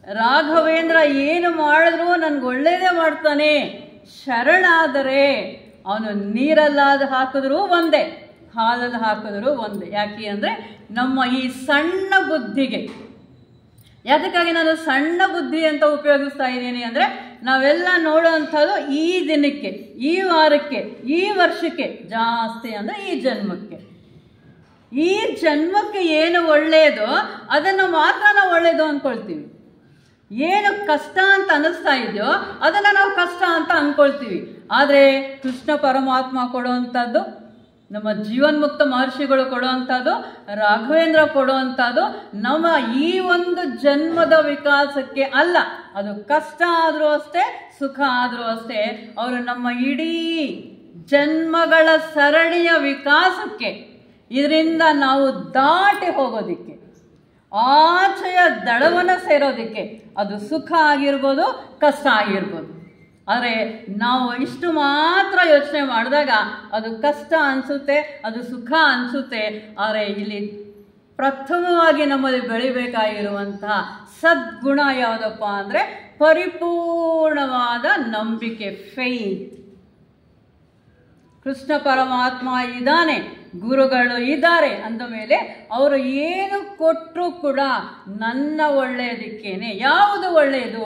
ರಾಘವೇಂದ್ರ ಏನು ಮಾಡಿದ್ರೂ ನನಗೆ ಒಳ್ಳೆಯದೇ ಮಾಡ್ತಾನೆ ಶರಣಾದರೆ, ಅವನು ನೀರಲ್ಲಾದ ಹಾಕಿದ್ರೂ ಒಂದೇ, ಹಾಲಲ್ಲಿ ಹಾಕಿದ್ರೂ ಒಂದೇ. ಯಾಕೆ ಅಂದರೆ ನಮ್ಮ ಈ ಸಣ್ಣ ಬುದ್ಧಿಗೆ, ಯಾತಕ್ಕಾಗಿ ನಾನು ಸಣ್ಣ ಬುದ್ಧಿ ಅಂತ ಉಪಯೋಗಿಸ್ತಾ ಇದ್ದೀನಿ ಅಂದರೆ, ನಾವೆಲ್ಲ ನೋಡುವಂಥದ್ದು ಈ ದಿನಕ್ಕೆ, ಈ ವಾರಕ್ಕೆ, ಈ ವರ್ಷಕ್ಕೆ, ಜಾಸ್ತಿ ಅಂದರೆ ಈ ಜನ್ಮಕ್ಕೆ ಏನು ಒಳ್ಳೆಯದೋ ಅದನ್ನು ಮಾತ್ರ ನಾವು ಒಳ್ಳೆಯದು ಅಂದ್ಕೊಳ್ತೀವಿ. ಏನು ಕಷ್ಟ ಅಂತ ಅನ್ನಿಸ್ತಾ ಇದೆಯೋ ಅದನ್ನು ನಾವು ಕಷ್ಟ ಅಂತ ಅಂದ್ಕೊಳ್ತೀವಿ. ಆದರೆ ಕೃಷ್ಣ ಪರಮಾತ್ಮ ಕೊಡುವಂಥದ್ದು, ನಮ್ಮ ಜೀವನ್ಮುಕ್ತ ಮಹರ್ಷಿಗಳು ಕೊಡುವಂಥದ್ದು, ರಾಘವೇಂದ್ರ ಕೊಡುವಂಥದ್ದು ನಮ್ಮ ಈ ಒಂದು ಜನ್ಮದ ವಿಕಾಸಕ್ಕೆ ಅಲ್ಲ. ಅದು ಕಷ್ಟ ಆದರೂ ಅಷ್ಟೇ, ಸುಖ ಆದರೂ ಅಷ್ಟೇ. ಅವರು ನಮ್ಮ ಇಡೀ ಜನ್ಮಗಳ ಸರಣಿಯ ವಿಕಾಸಕ್ಕೆ, ಇದರಿಂದ ನಾವು ದಾಟಿ ಹೋಗೋದಿಕ್ಕೆ, ಆಚೆಯ ದಳವನ್ನು ಸೇರೋದಕ್ಕೆ, ಅದು ಸುಖ ಆಗಿರ್ಬೋದು, ಕಷ್ಟ ಆಗಿರ್ಬೋದು. ಆದರೆ ನಾವು ಇಷ್ಟು ಮಾತ್ರ ಯೋಚನೆ ಮಾಡಿದಾಗ ಅದು ಕಷ್ಟ ಅನಿಸುತ್ತೆ, ಅದು ಸುಖ ಅನಿಸುತ್ತೆ. ಆದರೆ ಇಲ್ಲಿ ಪ್ರಥಮವಾಗಿ ನಮ್ಮಲ್ಲಿ ಬೆಳಿಬೇಕಾಗಿರುವಂತಹ ಸದ್ಗುಣ ಯಾವುದಪ್ಪ ಅಂದರೆ ಪರಿಪೂರ್ಣವಾದ ನಂಬಿಕೆ, ಫೇತ್. ಕೃಷ್ಣ ಪರಮಾತ್ಮ ಇದ್ದಾನೆ, ಗುರುಗಳು ಇದ್ದಾರೆ ಅಂದ ಮೇಲೆ ಅವರು ಏನು ಕೊಟ್ಟರೂ ಕೂಡ ನನ್ನ ಒಳ್ಳೆಯದಕ್ಕೇನೆ. ಯಾವುದು ಒಳ್ಳೆಯದು?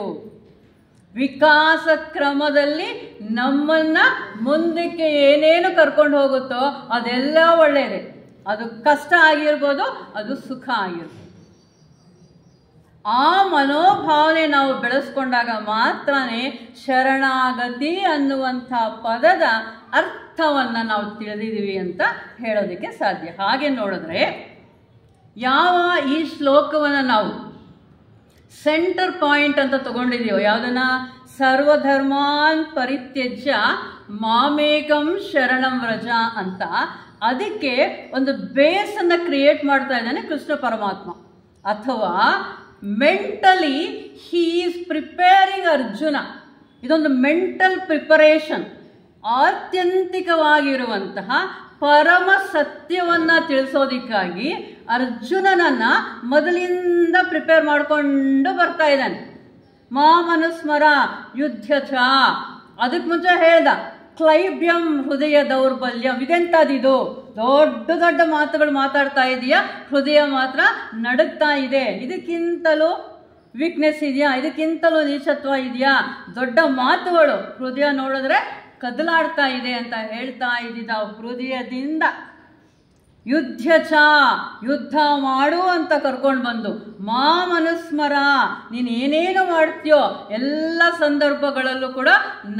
ವಿಕಾಸ ಕ್ರಮದಲ್ಲಿ ನಮ್ಮನ್ನು ಮುಂದಕ್ಕೆ ಏನೇನು ಕರ್ಕೊಂಡು ಹೋಗುತ್ತೋ ಅದೆಲ್ಲ ಒಳ್ಳೆಯದೇ. ಅದು ಕಷ್ಟ ಆಗಿರ್ಬೋದು, ಅದು ಸುಖ ಆಗಿರ್ಬೋದು. ಆ ಮನೋಭಾವನೆ ನಾವು ಬೆಳೆಸ್ಕೊಂಡಾಗ ಮಾತ್ರನೇ ಶರಣಾಗತಿ ಅನ್ನುವಂಥ ಪದದ ಅರ್ಥವನ್ನು ನಾವು ತಿಳಿದಿದ್ದೀವಿ ಅಂತ ಹೇಳೋದಕ್ಕೆ ಸಾಧ್ಯ. ಹಾಗೆ ನೋಡಿದ್ರೆ ಯಾವ ಈ ಶ್ಲೋಕವನ್ನು ನಾವು ಸೆಂಟರ್ ಪಾಯಿಂಟ್ ಅಂತ ತಗೊಂಡಿದೀವೋ, ಯಾವುದನ್ನ ಸರ್ವಧರ್ಮಾನ್ ಪರಿತ್ಯಜ್ಯ ಮಾಮೇಕಂ ಶರಣಂ ವ್ರಜ ಅಂತ, ಅದಕ್ಕೆ ಒಂದು ಬೇಸನ್ನು ಕ್ರಿಯೇಟ್ ಮಾಡ್ತಾ ಇದ್ದಾನೆ ಕೃಷ್ಣ ಪರಮಾತ್ಮ. ಅಥವಾ mentally he is preparing Arjuna. ಇದೊಂದು ಮೆಂಟಲ್ ಪ್ರಿಪರೇಷನ್. ಆತ್ಯಂತಿಕವಾಗಿರುವಂತಹ ಪರಮ ಸತ್ಯವನ್ನು ತಿಳಿಸೋದಕ್ಕಾಗಿ ಅರ್ಜುನನನ್ನು ಮೊದಲಿಂದ ಪ್ರಿಪೇರ್ ಮಾಡಿಕೊಂಡು ಬರ್ತಾ ಇದ್ದಾನೆ. ಮಾಮನುಸ್ಮರ ಯುದ್ಧ ಚ, ಅದಕ್ಕೆ ಮುಂಚೆ ಹೇಳ್ದ ಕ್ಲೈಬ್ಯಂ ಹೃದಯ ದೌರ್ಬಲ್ಯಂ. ಇದೆಂಥದ್ದಿದು? ದೊಡ್ಡ ದೊಡ್ಡ ಮಾತುಗಳು ಮಾತಾಡ್ತಾ ಇದೆಯಾ, ಹೃದಯ ಮಾತ್ರ ನಡುಗ್ತಾ ಇದೆ. ಇದಕ್ಕಿಂತಲೂ ವೀಕ್ನೆಸ್ ಇದೆಯಾ, ಇದಕ್ಕಿಂತಲೂ ನೀಚತ್ವ ಇದೆಯಾ, ದೊಡ್ಡ ಮಾತುಗಳು, ಹೃದಯ ನೋಡಿದ್ರೆ ಕದಲಾಡ್ತಾ ಇದೆ ಅಂತ ಹೇಳ್ತಾ ಇದ್ದಿದ್ದ ಹೃದಯದಿಂದ ಯುದ್ಧ ಮಾಡು ಅಂತ ಕರ್ಕೊಂಡು ಬಂದು ಮನುಸ್ಮರ, ನೀನು ಏನೇನು ಮಾಡ್ತೀಯೋ ಎಲ್ಲ ಸಂದರ್ಭಗಳಲ್ಲೂ ಕೂಡ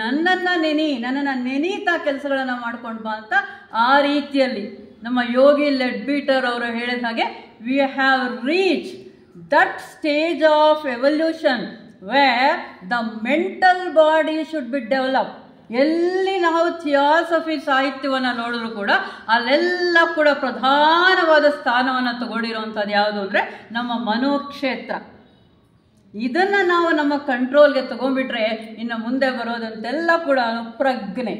ನನ್ನನ್ನು ನೆನೀತಾ ಕೆಲಸಗಳನ್ನು ಮಾಡ್ಕೊಂಡು ಬಾ ಅಂತ ಆ ರೀತಿಯಲ್ಲಿ ನಮ್ಮ ಯೋಗಿ ಲೆಡ್ಬೀಟರ್ ಅವರು ಹೇಳಿದ ಹಾಗೆ we have reach that stage of evolution where the mental body should be develop. ಎಲ್ಲಿ ನಾವು ಥಿಯಾಸಫಿ ಸಾಹಿತ್ಯವನ್ನು ನೋಡಿದ್ರು ಕೂಡ ಅಲ್ಲೆಲ್ಲ ಕೂಡ ಪ್ರಧಾನವಾದ ಸ್ಥಾನವನ್ನು ತಗೊಂಡಿರುವಂಥದ್ದು ಯಾವುದು ಅಂದರೆ ನಮ್ಮ ಮನೋಕ್ಷೇತ್ರ. ಇದನ್ನು ನಾವು ನಮ್ಮ ಕಂಟ್ರೋಲ್ಗೆ ತಗೊಂಡ್ಬಿಟ್ರೆ ಇನ್ನು ಮುಂದೆ ಬರೋದಂತೆಲ್ಲ ಕೂಡ ಪ್ರಜ್ಞೆ,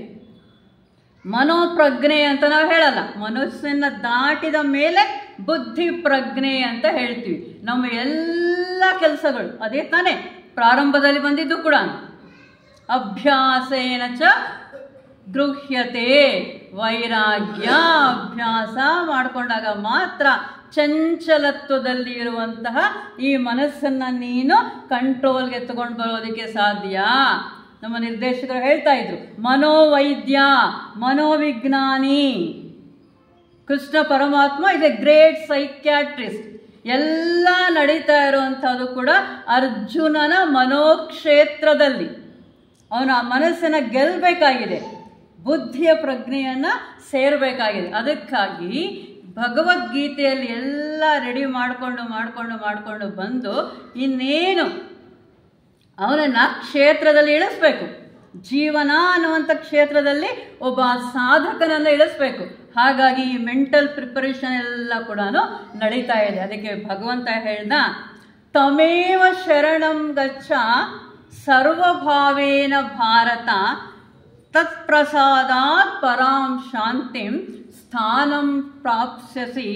ಮನೋಪ್ರಜ್ಞೆ ಅಂತ ನಾವು ಹೇಳಲ್ಲ, ಮನಸ್ಸನ್ನು ದಾಟಿದ ಮೇಲೆ ಬುದ್ಧಿ ಪ್ರಜ್ಞೆ ಅಂತ ಹೇಳ್ತೀವಿ. ನಮ್ಮ ಎಲ್ಲ ಕೆಲಸಗಳು ಅದೇ ತಾನೇ ಪ್ರಾರಂಭದಲ್ಲಿ ಬಂದಿದ್ದು ಕೂಡ. ಅಭ್ಯಾಸೇನ ಚ ಗೃಹ್ಯತೆ ವೈರಾಗ್ಯ, ಅಭ್ಯಾಸ ಮಾಡಿಕೊಂಡಾಗ ಮಾತ್ರ ಚಂಚಲತ್ವದಲ್ಲಿ ಇರುವಂತಹ ಈ ಮನಸ್ಸನ್ನು ನೀನು ಕಂಟ್ರೋಲ್ಗೆ ತಗೊಂಡು ಬರೋದಕ್ಕೆ ಸಾಧ್ಯ. ನಮ್ಮ ನಿರ್ದೇಶಕರು ಹೇಳ್ತಾ ಇದ್ರು, ಮನೋವೈದ್ಯ, ಮನೋವಿಜ್ಞಾನಿ ಕೃಷ್ಣ ಪರಮಾತ್ಮ ಇಸ್ ಎ ಗ್ರೇಟ್ ಸೈಕ್ಯಾಟ್ರಿಸ್ಟ್. ಎಲ್ಲ ನಡೀತಾ ಇರುವಂಥದ್ದು ಕೂಡ ಅರ್ಜುನನ ಮನೋಕ್ಷೇತ್ರದಲ್ಲಿ. ಅವನ ಮನಸ್ಸನ್ನು ಗೆಲ್ಲಬೇಕಾಗಿದೆ, ಬುದ್ಧಿಯ ಪ್ರಜ್ಞೆಯನ್ನು ಸೇರಬೇಕಾಗಿದೆ. ಅದಕ್ಕಾಗಿ ಭಗವದ್ಗೀತೆಯಲ್ಲಿ ಎಲ್ಲ ರೆಡಿ ಮಾಡಿಕೊಂಡು ಬಂದು ಇನ್ನೇನು ಅವನನ್ನು ಕ್ಷೇತ್ರದಲ್ಲಿ ಇಳಿಸ್ಬೇಕು, ಜೀವನ ಅನ್ನುವಂಥ ಕ್ಷೇತ್ರದಲ್ಲಿ ಒಬ್ಬ ಸಾಧಕನನ್ನು ಇಳಿಸ್ಬೇಕು. ಹಾಗಾಗಿ ಈ ಮೆಂಟಲ್ ಪ್ರಿಪರೇಷನ್ ಎಲ್ಲ ಕೂಡ ನಡೀತಾ ಇದೆ. ಅದಕ್ಕೆ ಭಗವಂತ ಹೇಳ್ದ, ತಮೇವ ಶರಣಂ ಗಚ್ಚ ಸರ್ವಭಾವೇನ ಭಾರತ ತತ್ಪ್ರಸಾದಾತ್ ಪರಾಂ ಶಾಂತಿಂ ಸ್ಥಾನಂ ಪ್ರಾಪ್ಸ್ಯಸಿ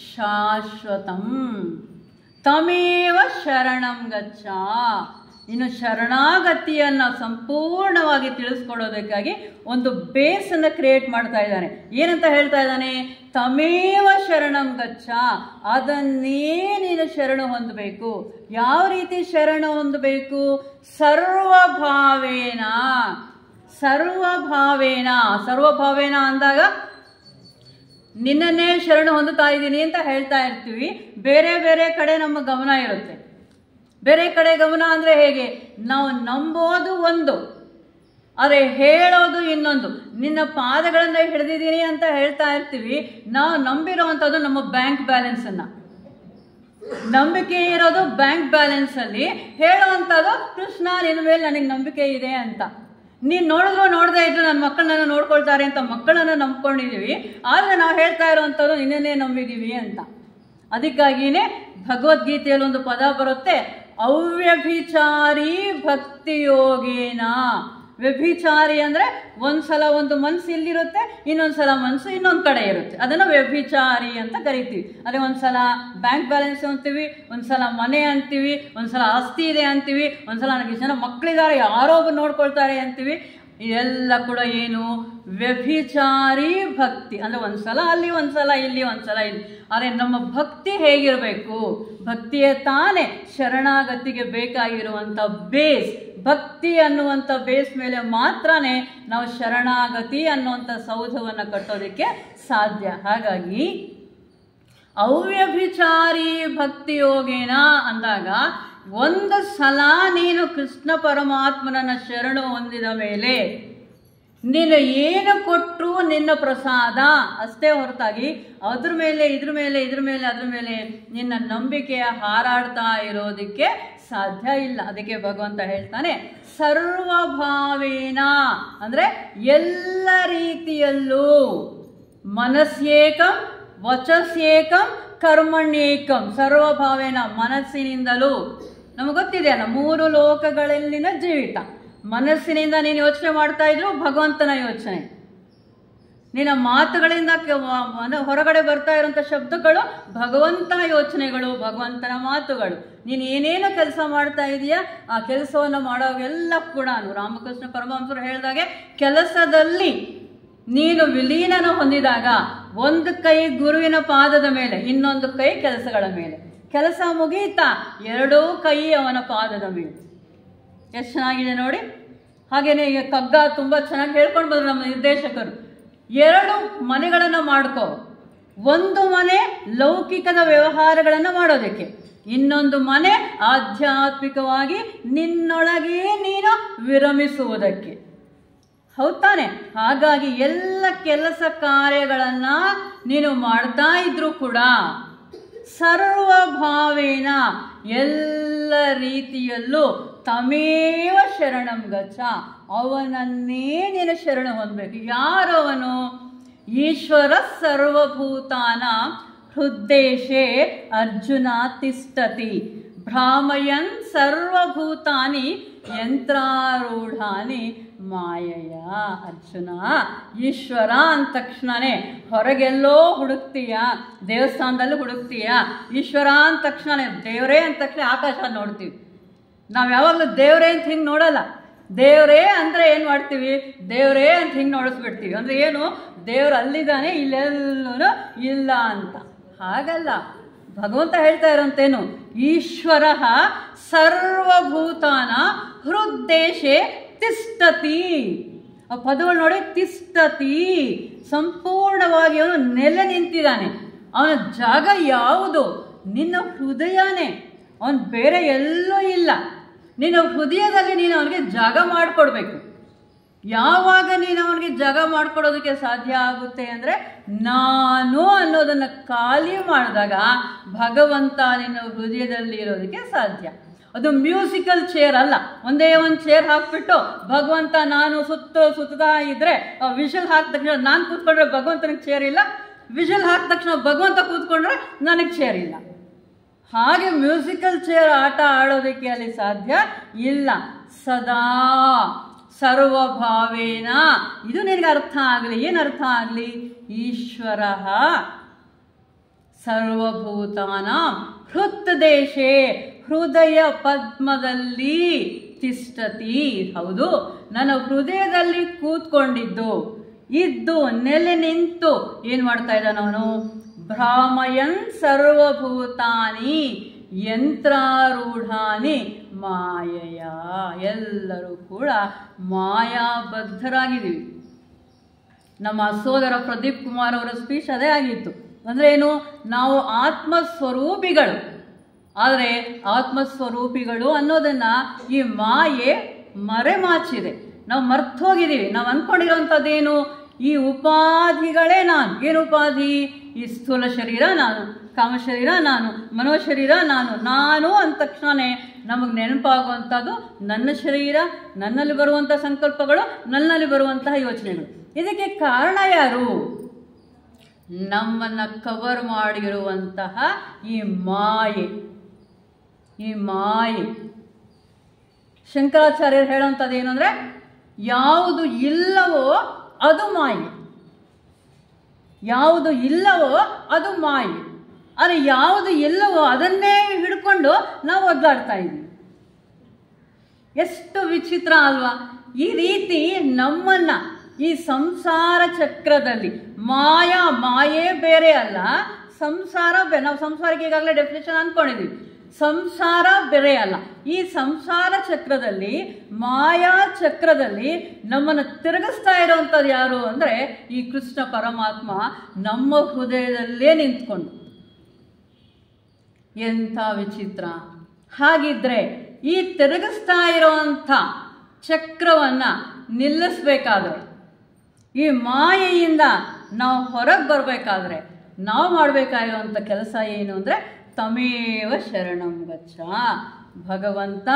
ಶಾಶ್ವತಂ. ತಮೇವ ಶರಣಂ ಗಚ್ಚ. ಇನ್ನು ಶರಣಾಗತಿಯನ್ನು ಸಂಪೂರ್ಣವಾಗಿ ತಿಳಿಸ್ಕೊಡೋದಕ್ಕಾಗಿ ಒಂದು ಬೇಸನ್ನು ಕ್ರಿಯೇಟ್ ಮಾಡ್ತಾ ಇದ್ದಾನೆ. ಏನಂತ ಹೇಳ್ತಾ ಇದ್ದಾನೆ? ತಮೇವ ಶರಣಂ ಗಚ್ಚ, ಅದನ್ನೇ ನೀನು ಶರಣು ಹೊಂದಬೇಕು. ಯಾವ ರೀತಿ ಶರಣು ಹೊಂದಬೇಕು? ಸರ್ವಭಾವೇನ. ಸರ್ವಭಾವೇನ ಅಂದಾಗ ನಿನ್ನನ್ನೇ ಶರಣು ಹೊಂದುತ್ತಾ ಇದ್ದೀನಿ ಅಂತ ಹೇಳ್ತಾ ಇರ್ತೀವಿ. ಬೇರೆ ಬೇರೆ ಕಡೆ ನಮ್ಮ ಗಮನ ಇರುತ್ತೆ. ಬೇರೆ ಕಡೆ ಗಮನ ಅಂದರೆ ಹೇಗೆ? ನಾವು ನಂಬೋದು ಒಂದು, ಆದರೆ ಹೇಳೋದು ಇನ್ನೊಂದು. ನಿನ್ನ ಪಾದಗಳನ್ನು ಹಿಡಿದಿದ್ದೀನಿ ಅಂತ ಹೇಳ್ತಾ ಇರ್ತೀವಿ. ನಾವು ನಂಬಿರೋವಂಥದ್ದು ನಮ್ಮ ಬ್ಯಾಂಕ್ ಬ್ಯಾಲೆನ್ಸನ್ನು. ನಂಬಿಕೆ ಇರೋದು ಬ್ಯಾಂಕ್ ಬ್ಯಾಲೆನ್ಸಲ್ಲಿ, ಹೇಳುವಂಥದ್ದು ಕೃಷ್ಣ ನಿನ್ನ ಮೇಲೆ ನನಗೆ ನಂಬಿಕೆ ಇದೆ ಅಂತ. ನೀನು ನೋಡದೇ ಇದ್ರು ನನ್ನ ಮಕ್ಕಳನ್ನ ನೋಡ್ಕೊಳ್ತಾರೆ ಅಂತ ಮಕ್ಕಳನ್ನು ನಂಬ್ಕೊಂಡಿದ್ದೀವಿ. ಆದರೆ ನಾವು ಹೇಳ್ತಾ ಇರೋವಂಥದ್ದು ನಿನ್ನೇ ನಂಬಿದ್ದೀವಿ ಅಂತ. ಅದಕ್ಕಾಗಿಯೇ ಭಗವದ್ಗೀತೆಯಲ್ಲಿ ಒಂದು ಪದ ಬರುತ್ತೆ, ಅವ್ಯಭಿಚಾರಿ ಭಕ್ತಿಯೋಗೇನ. ವ್ಯಭಿಚಾರಿ ಅಂದರೆ ಒಂದ್ಸಲ ಒಂದು ಮನಸ್ಸು ಇಲ್ಲಿರುತ್ತೆ, ಇನ್ನೊಂದ್ಸಲ ಮನಸ್ಸು ಇನ್ನೊಂದು ಕಡೆ ಇರುತ್ತೆ. ಅದನ್ನು ವ್ಯಭಿಚಾರಿ ಅಂತ ಕರಿತೀವಿ. ಅದೇ ಒಂದ್ಸಲ ಬ್ಯಾಂಕ್ ಬ್ಯಾಲೆನ್ಸ್ ಅಂತೀವಿ, ಒಂದ್ಸಲ ಮನೆ ಅಂತೀವಿ, ಒಂದ್ಸಲ ಆಸ್ತಿ ಇದೆ ಅಂತೀವಿ, ಒಂದ್ಸಲ ನನಗೆ ಜನ ಮಕ್ಕಳಿದ್ದಾರೆ ಯಾರೋ ಒಬ್ಬರು ನೋಡ್ಕೊಳ್ತಾರೆ ಅಂತೀವಿ. ಇದೆಲ್ಲ ಕೂಡ ಏನು? ವ್ಯಭಿಚಾರಿ ಭಕ್ತಿ. ಅಂದರೆ ಒಂದ್ಸಲ ಅಲ್ಲಿ, ಒಂದ್ಸಲ ಇಲ್ಲಿ, ಒಂದ್ಸಲ ಇಲ್ಲಿ. ಆದರೆ ನಮ್ಮ ಭಕ್ತಿ ಹೇಗಿರಬೇಕು? ಭಕ್ತಿಯೇ ತಾನೇ ಶರಣಾಗತಿಗೆ ಬೇಕಾಗಿರುವಂಥ ಬೇಸ್. ಭಕ್ತಿ ಅನ್ನುವಂಥ ಬೇಸ್ ಮೇಲೆ ಮಾತ್ರನೇ ನಾವು ಶರಣಾಗತಿ ಅನ್ನುವಂಥ ಸೌಧವನ್ನು ಕಟ್ಟೋದಕ್ಕೆ ಸಾಧ್ಯ. ಹಾಗಾಗಿ ಅವ್ಯಭಿಚಾರಿ ಭಕ್ತಿಯೋಗೇನ ಅಂದಾಗ ಒಂದು ಸಲ ನೀನು ಕೃಷ್ಣ ಪರಮಾತ್ಮನನ್ನು ಶರಣು ಹೊಂದಿದ ಮೇಲೆ ನೀನು ಏನು ಕೊಟ್ಟರು ನಿನ್ನ ಪ್ರಸಾದ ಅಷ್ಟೇ ಹೊರತಾಗಿ ಅದ್ರ ಮೇಲೆ ಇದ್ರ ಮೇಲೆ ನಿನ್ನ ನಂಬಿಕೆಯ ಹಾರಾಡ್ತಾ ಇರೋದಕ್ಕೆ ಸಾಧ್ಯ ಇಲ್ಲ. ಅದಕ್ಕೆ ಭಗವಂತ ಹೇಳ್ತಾನೆ ಸರ್ವಭಾವೇನ, ಅಂದರೆ ಎಲ್ಲ ರೀತಿಯಲ್ಲೂ. ಮನಸ್ಸೇಕಂ ವಚಸ್ಸೇಕಂ ಕರ್ಮಣ್ಯೇಕಂ. ಸರ್ವಭಾವೇನ, ಮನಸ್ಸಿನಿಂದಲೂ. ನಮಗೆ ಗೊತ್ತಿದೆ ಅಲ್ಲ, 3 ಲೋಕಗಳಲ್ಲಿನ ಜೀವಿತ. ಮನಸ್ಸಿನಿಂದ ನೀನು ಯೋಚನೆ ಮಾಡ್ತಾ ಇದ್ರು ಭಗವಂತನ ಯೋಚನೆ. ನಿನ್ನ ಮಾತುಗಳಿಂದ ಹೊರಗಡೆ ಬರ್ತಾ ಇರುವಂಥ ಶಬ್ದಗಳು ಭಗವಂತನ ಯೋಚನೆಗಳು, ಭಗವಂತನ ಮಾತುಗಳು. ನೀನು ಏನೇನು ಕೆಲಸ ಮಾಡ್ತಾ ಇದೆಯಾ ಆ ಕೆಲಸವನ್ನು ಮಾಡೋವೆಲ್ಲ ಕೂಡ ರಾಮಕೃಷ್ಣ ಪರಮಹಂಸರು ಹೇಳಿದಾಗೆ ಕೆಲಸದಲ್ಲಿ ನೀನು ವಿಲೀನನ ಹೊಂದಿದಾಗ ಒಂದು ಕೈ ಗುರುವಿನ ಪಾದದ ಮೇಲೆ, ಇನ್ನೊಂದು ಕೈ ಕೆಲಸಗಳ ಮೇಲೆ. ಕೆಲಸ ಮುಗೀತಾ ಎರಡೂ ಕೈ ಅವನ ಪಾದದ ಮೇಲೆ. ಎಷ್ಟು ಚೆನ್ನಾಗಿದೆ ನೋಡಿ. ಹಾಗೇನೆ ಈಗ ಕಗ್ಗ ತುಂಬ ಚೆನ್ನಾಗಿ ಹೇಳ್ಕೊಂಡು ಬಂದರು ನಮ್ಮ ನಿರ್ದೇಶಕರು. 2 ಮನೆಗಳನ್ನು ಮಾಡ್ಕೋ, ಒಂದು ಮನೆ ಲೌಕಿಕದ ವ್ಯವಹಾರಗಳನ್ನು ಮಾಡೋದಕ್ಕೆ, ಇನ್ನೊಂದು ಮನೆ ಆಧ್ಯಾತ್ಮಿಕವಾಗಿ ನಿನ್ನೊಳಗೆ ನೀನು ವಿರಮಿಸುವುದಕ್ಕೆ. ಹೌದು ತಾನೆ? ಹಾಗಾಗಿ ಎಲ್ಲ ಕೆಲಸ ಕಾರ್ಯಗಳನ್ನು ನೀನು ಮಾಡ್ತಾ ಇದ್ರೂ ಕೂಡ ಸರ್ವಭಾವೇನ ಎಲ್ಲ ರೀತಿಯಲ್ಲೂ ತಮೇವ ಶರಣಂ ಗಚ್ಚ, ಅವನನ್ನೇ ನೀನು ಶರಣ ಹೊಂದಬೇಕು. ಯಾರವನು? ಈಶ್ವರ ಸರ್ವಭೂತಾನ ಹೃದ್ದೇಶೇ ಅರ್ಜುನ ತಿಷ್ಠತಿ ಭ್ರಾಮಯನ್ ಸರ್ವಭೂತಾನಿ ಯಂತ್ರಾರೂಢಾನಿ ಮಾಯಯ. ಅರ್ಜುನ, ಈಶ್ವರ ಅಂದ ತಕ್ಷಣನೇ ಹೊರಗೆಲ್ಲೋ ಹುಡುಕ್ತೀಯ, ದೇವಸ್ಥಾನದಲ್ಲೂ ಹುಡುಕ್ತೀಯ. ಈಶ್ವರ ಅಂದ ತಕ್ಷಣನೇ ದೇವರೇ ಅಂದ ತಕ್ಷಣ ಆಕಾಶ ನೋಡ್ತೀವಿ. ನಾವು ಯಾವಾಗಲೂ ದೇವರೇ ಅಂತ ಹಿಂಗೆ ನೋಡಲ್ಲ. ದೇವರೇ ಅಂದರೆ ಏನು ಮಾಡ್ತೀವಿ? ದೇವರೇ ಅಂತ ಹಿಂಗೆ ನೋಡಿಸ್ಬಿಡ್ತೀವಿ. ಅಂದರೆ ಏನು? ದೇವರು ಅಲ್ಲಿದ್ದಾನೆ, ಇಲ್ಲೆಲ್ಲೂ ಇಲ್ಲ ಅಂತ. ಹಾಗಲ್ಲ, ಭಗವಂತ ಹೇಳ್ತಾ ಇರೋಂತೇನು? ಈಶ್ವರ ಸರ್ವಭೂತಾನ ಹೃದ್ದೇಶೇ ತಿಷ್ಠತಿ. ಆ ಪದಗಳು ನೋಡಿ, ತಿಷ್ಠತಿ, ಸಂಪೂರ್ಣವಾಗಿ ಅವನು ನೆಲೆ ನಿಂತಿದ್ದಾನೆ. ಅವನ ಜಾಗ ಯಾವುದು? ನಿನ್ನ ಹೃದಯನೇ. ಅವನು ಬೇರೆ ಎಲ್ಲೂ ಇಲ್ಲ. ನಿನ್ನ ಹೃದಯದಲ್ಲಿ ನೀನು ಅವನಿಗೆ ಜಾಗ ಮಾಡಿಕೊಡ್ಬೇಕು. ಯಾವಾಗ ನೀನು ಅವನಿಗೆ ಜಾಗ ಮಾಡಿಕೊಡೋದಕ್ಕೆ ಸಾಧ್ಯ ಆಗುತ್ತೆ ಅಂದರೆ, ನಾನು ಅನ್ನೋದನ್ನು ಖಾಲಿ ಮಾಡಿದಾಗ ಭಗವಂತ ನಿನ್ನ ಹೃದಯದಲ್ಲಿ ಇರೋದಕ್ಕೆ ಸಾಧ್ಯ. ಅದು ಮ್ಯೂಸಿಕಲ್ ಚೇರ್ ಅಲ್ಲ. ಒಂದೇ ಒಂದು ಚೇರ್ ಹಾಕ್ಬಿಟ್ಟು ಭಗವಂತ ನಾನು ಸುತ್ತಾ ಇದ್ರೆ ವಿಷಲ್ ಹಾಕಿದ ತಕ್ಷಣ ನಾನು ಕೂತ್ಕೊಂಡ್ರೆ ಭಗವಂತನಿಗೆ ಚೇರ್ ಇಲ್ಲ, ವಿಷಲ್ ಹಾಕಿದ ತಕ್ಷಣ ಭಗವಂತ ಕೂತ್ಕೊಂಡ್ರೆ ನನಗೆ ಚೇರ್ ಇಲ್ಲ. ಹಾಗೆ ಮ್ಯೂಸಿಕಲ್ ಚೇರ್ ಆಟ ಆಡೋದಕ್ಕೆ ಅಲ್ಲಿ ಸಾಧ್ಯ ಇಲ್ಲ. ಸದಾ ಸರ್ವಭಾವೇನ, ಇದು ನಿನಗೆ ಅರ್ಥ ಆಗಲಿ. ಏನು ಅರ್ಥ ಆಗಲಿ? ಈಶ್ವರ ಸರ್ವಭೂತಾನ ಹೃದ್ದೇಶೇ, ಹೃದಯ ಪದ್ಮದಲ್ಲಿ ತಿಷ್ಠತಿ. ಹೌದು, ನನ್ನ ಹೃದಯದಲ್ಲಿ ಕೂತ್ಕೊಂಡಿದ್ದು, ಇದ್ದು, ನೆಲೆ ನಿಂತು ಏನು ಮಾಡ್ತಾ ಇದ್ದಾನ ಅವನು? ಭ್ರಾಮಯನ್ ಸರ್ವಭೂತಾನಿ ಯಂತ್ರಾರೂಢಾನಿ ಮಾಯಯ. ಎಲ್ಲರೂ ಕೂಡ ಮಾಯಾಬದ್ಧರಾಗಿದ್ದೀವಿ. ನಮ್ಮ ಸೋದರ ಪ್ರದೀಪ್ ಕುಮಾರ್ ಅವರ ಸ್ಪೀಚ್ ಅದೇ ಆಗಿತ್ತು. ಅಂದರೆ ಏನು? ನಾವು ಆತ್ಮಸ್ವರೂಪಿಗಳು. ಆದರೆ ಆತ್ಮಸ್ವರೂಪಿಗಳು ಅನ್ನೋದನ್ನು ಈ ಮಾಯೆ ಮರೆಮಾಚಿದೆ. ನಾವು ಮರ್ತು ಹೋಗಿದ್ದೀವಿ. ನಾವು ಅಂದ್ಕೊಂಡಿರೋಂಥದ್ದೇನು? ಈ ಉಪಾಧಿಗಳೇ ನಾನು. ಏನು ಉಪಾಧಿ? ಈ ಸ್ಥೂಲ ಶರೀರ ನಾನು, ಕಾಮಶರೀರ ನಾನು, ಮನೋಶರೀರ ನಾನು. ನಾನು ಅಂದ ತಕ್ಷಣವೇ ನಮಗೆ ನೆನಪಾಗುವಂಥದ್ದು ನನ್ನ ಶರೀರ, ನನ್ನಲ್ಲಿ ಬರುವಂಥ ಸಂಕಲ್ಪಗಳು, ನನ್ನಲ್ಲಿ ಬರುವಂತಹ ಯೋಚನೆಗಳು. ಇದಕ್ಕೆ ಕಾರಣ ಯಾರು? ನಮ್ಮನ್ನು ಕವರ್ ಮಾಡಿರುವಂತಹ ಈ ಮಾಯೆ. ಈ ಮಾಯೆ. ಶಂಕರಾಚಾರ್ಯರು ಹೇಳುವಂಥದ್ದು ಏನು ಅಂದರೆ, ಯಾವುದು ಇಲ್ಲವೋ ಅದು ಮಾಯೆ, ಯಾವುದು ಇಲ್ಲವೋ ಅದು ಮಾಯೆ. ಆದರೆ ಯಾವುದು ಇಲ್ಲವೋ ಅದನ್ನೇ ಹಿಡ್ಕೊಂಡು ನಾವು ಒದ್ದಾಡ್ತಾ ಇದ್ದೀವಿ. ಎಷ್ಟು ವಿಚಿತ್ರ ಅಲ್ವಾ? ಈ ರೀತಿ ನಮ್ಮನ್ನು ಈ ಸಂಸಾರ ಚಕ್ರದಲ್ಲಿ ಮಾಯೇ ಬೇರೆ ಅಲ್ಲ, ಸಂಸಾರ ಬೇರೆ. ನಾವು ಸಂಸಾರಕ್ಕೆ ಈಗಾಗಲೇ ಡೆಫಿನೇಷನ್ ಅಂದ್ಕೊಂಡಿದ್ದೀವಿ. ಸಂಸಾರ ಬೇರೆ ಅಲ್ಲ. ಈ ಸಂಸಾರ ಚಕ್ರದಲ್ಲಿ, ಮಾಯಾ ಚಕ್ರದಲ್ಲಿ ನಮ್ಮನ್ನು ತಿರುಗಿಸ್ತಾ ಇರೋವಂಥದ್ದು ಯಾರು ಅಂದರೆ ಈ ಕೃಷ್ಣ ಪರಮಾತ್ಮ ನಮ್ಮ ಹೃದಯದಲ್ಲೇ ನಿಂತ್ಕೊಂಡು. ಎಂಥ ವಿಚಿತ್ರ! ಹಾಗಿದ್ರೆ ಈ ತಿರುಗಿಸ್ತಾ ಇರೋವಂಥ ಚಕ್ರವನ್ನು ನಿಲ್ಲಿಸ್ಬೇಕಾದ್ರೆ, ಈ ಮಾಯೆಯಿಂದ ನಾವು ಹೊರಗೆ ಬರಬೇಕಾದ್ರೆ ನಾವು ಮಾಡಬೇಕಾಗಿರುವಂಥ ಕೆಲಸ ಏನು ಅಂದರೆ ತಮೇವ ಶರಣಂ ಗಚ್ಚ. ಭಗವಂತ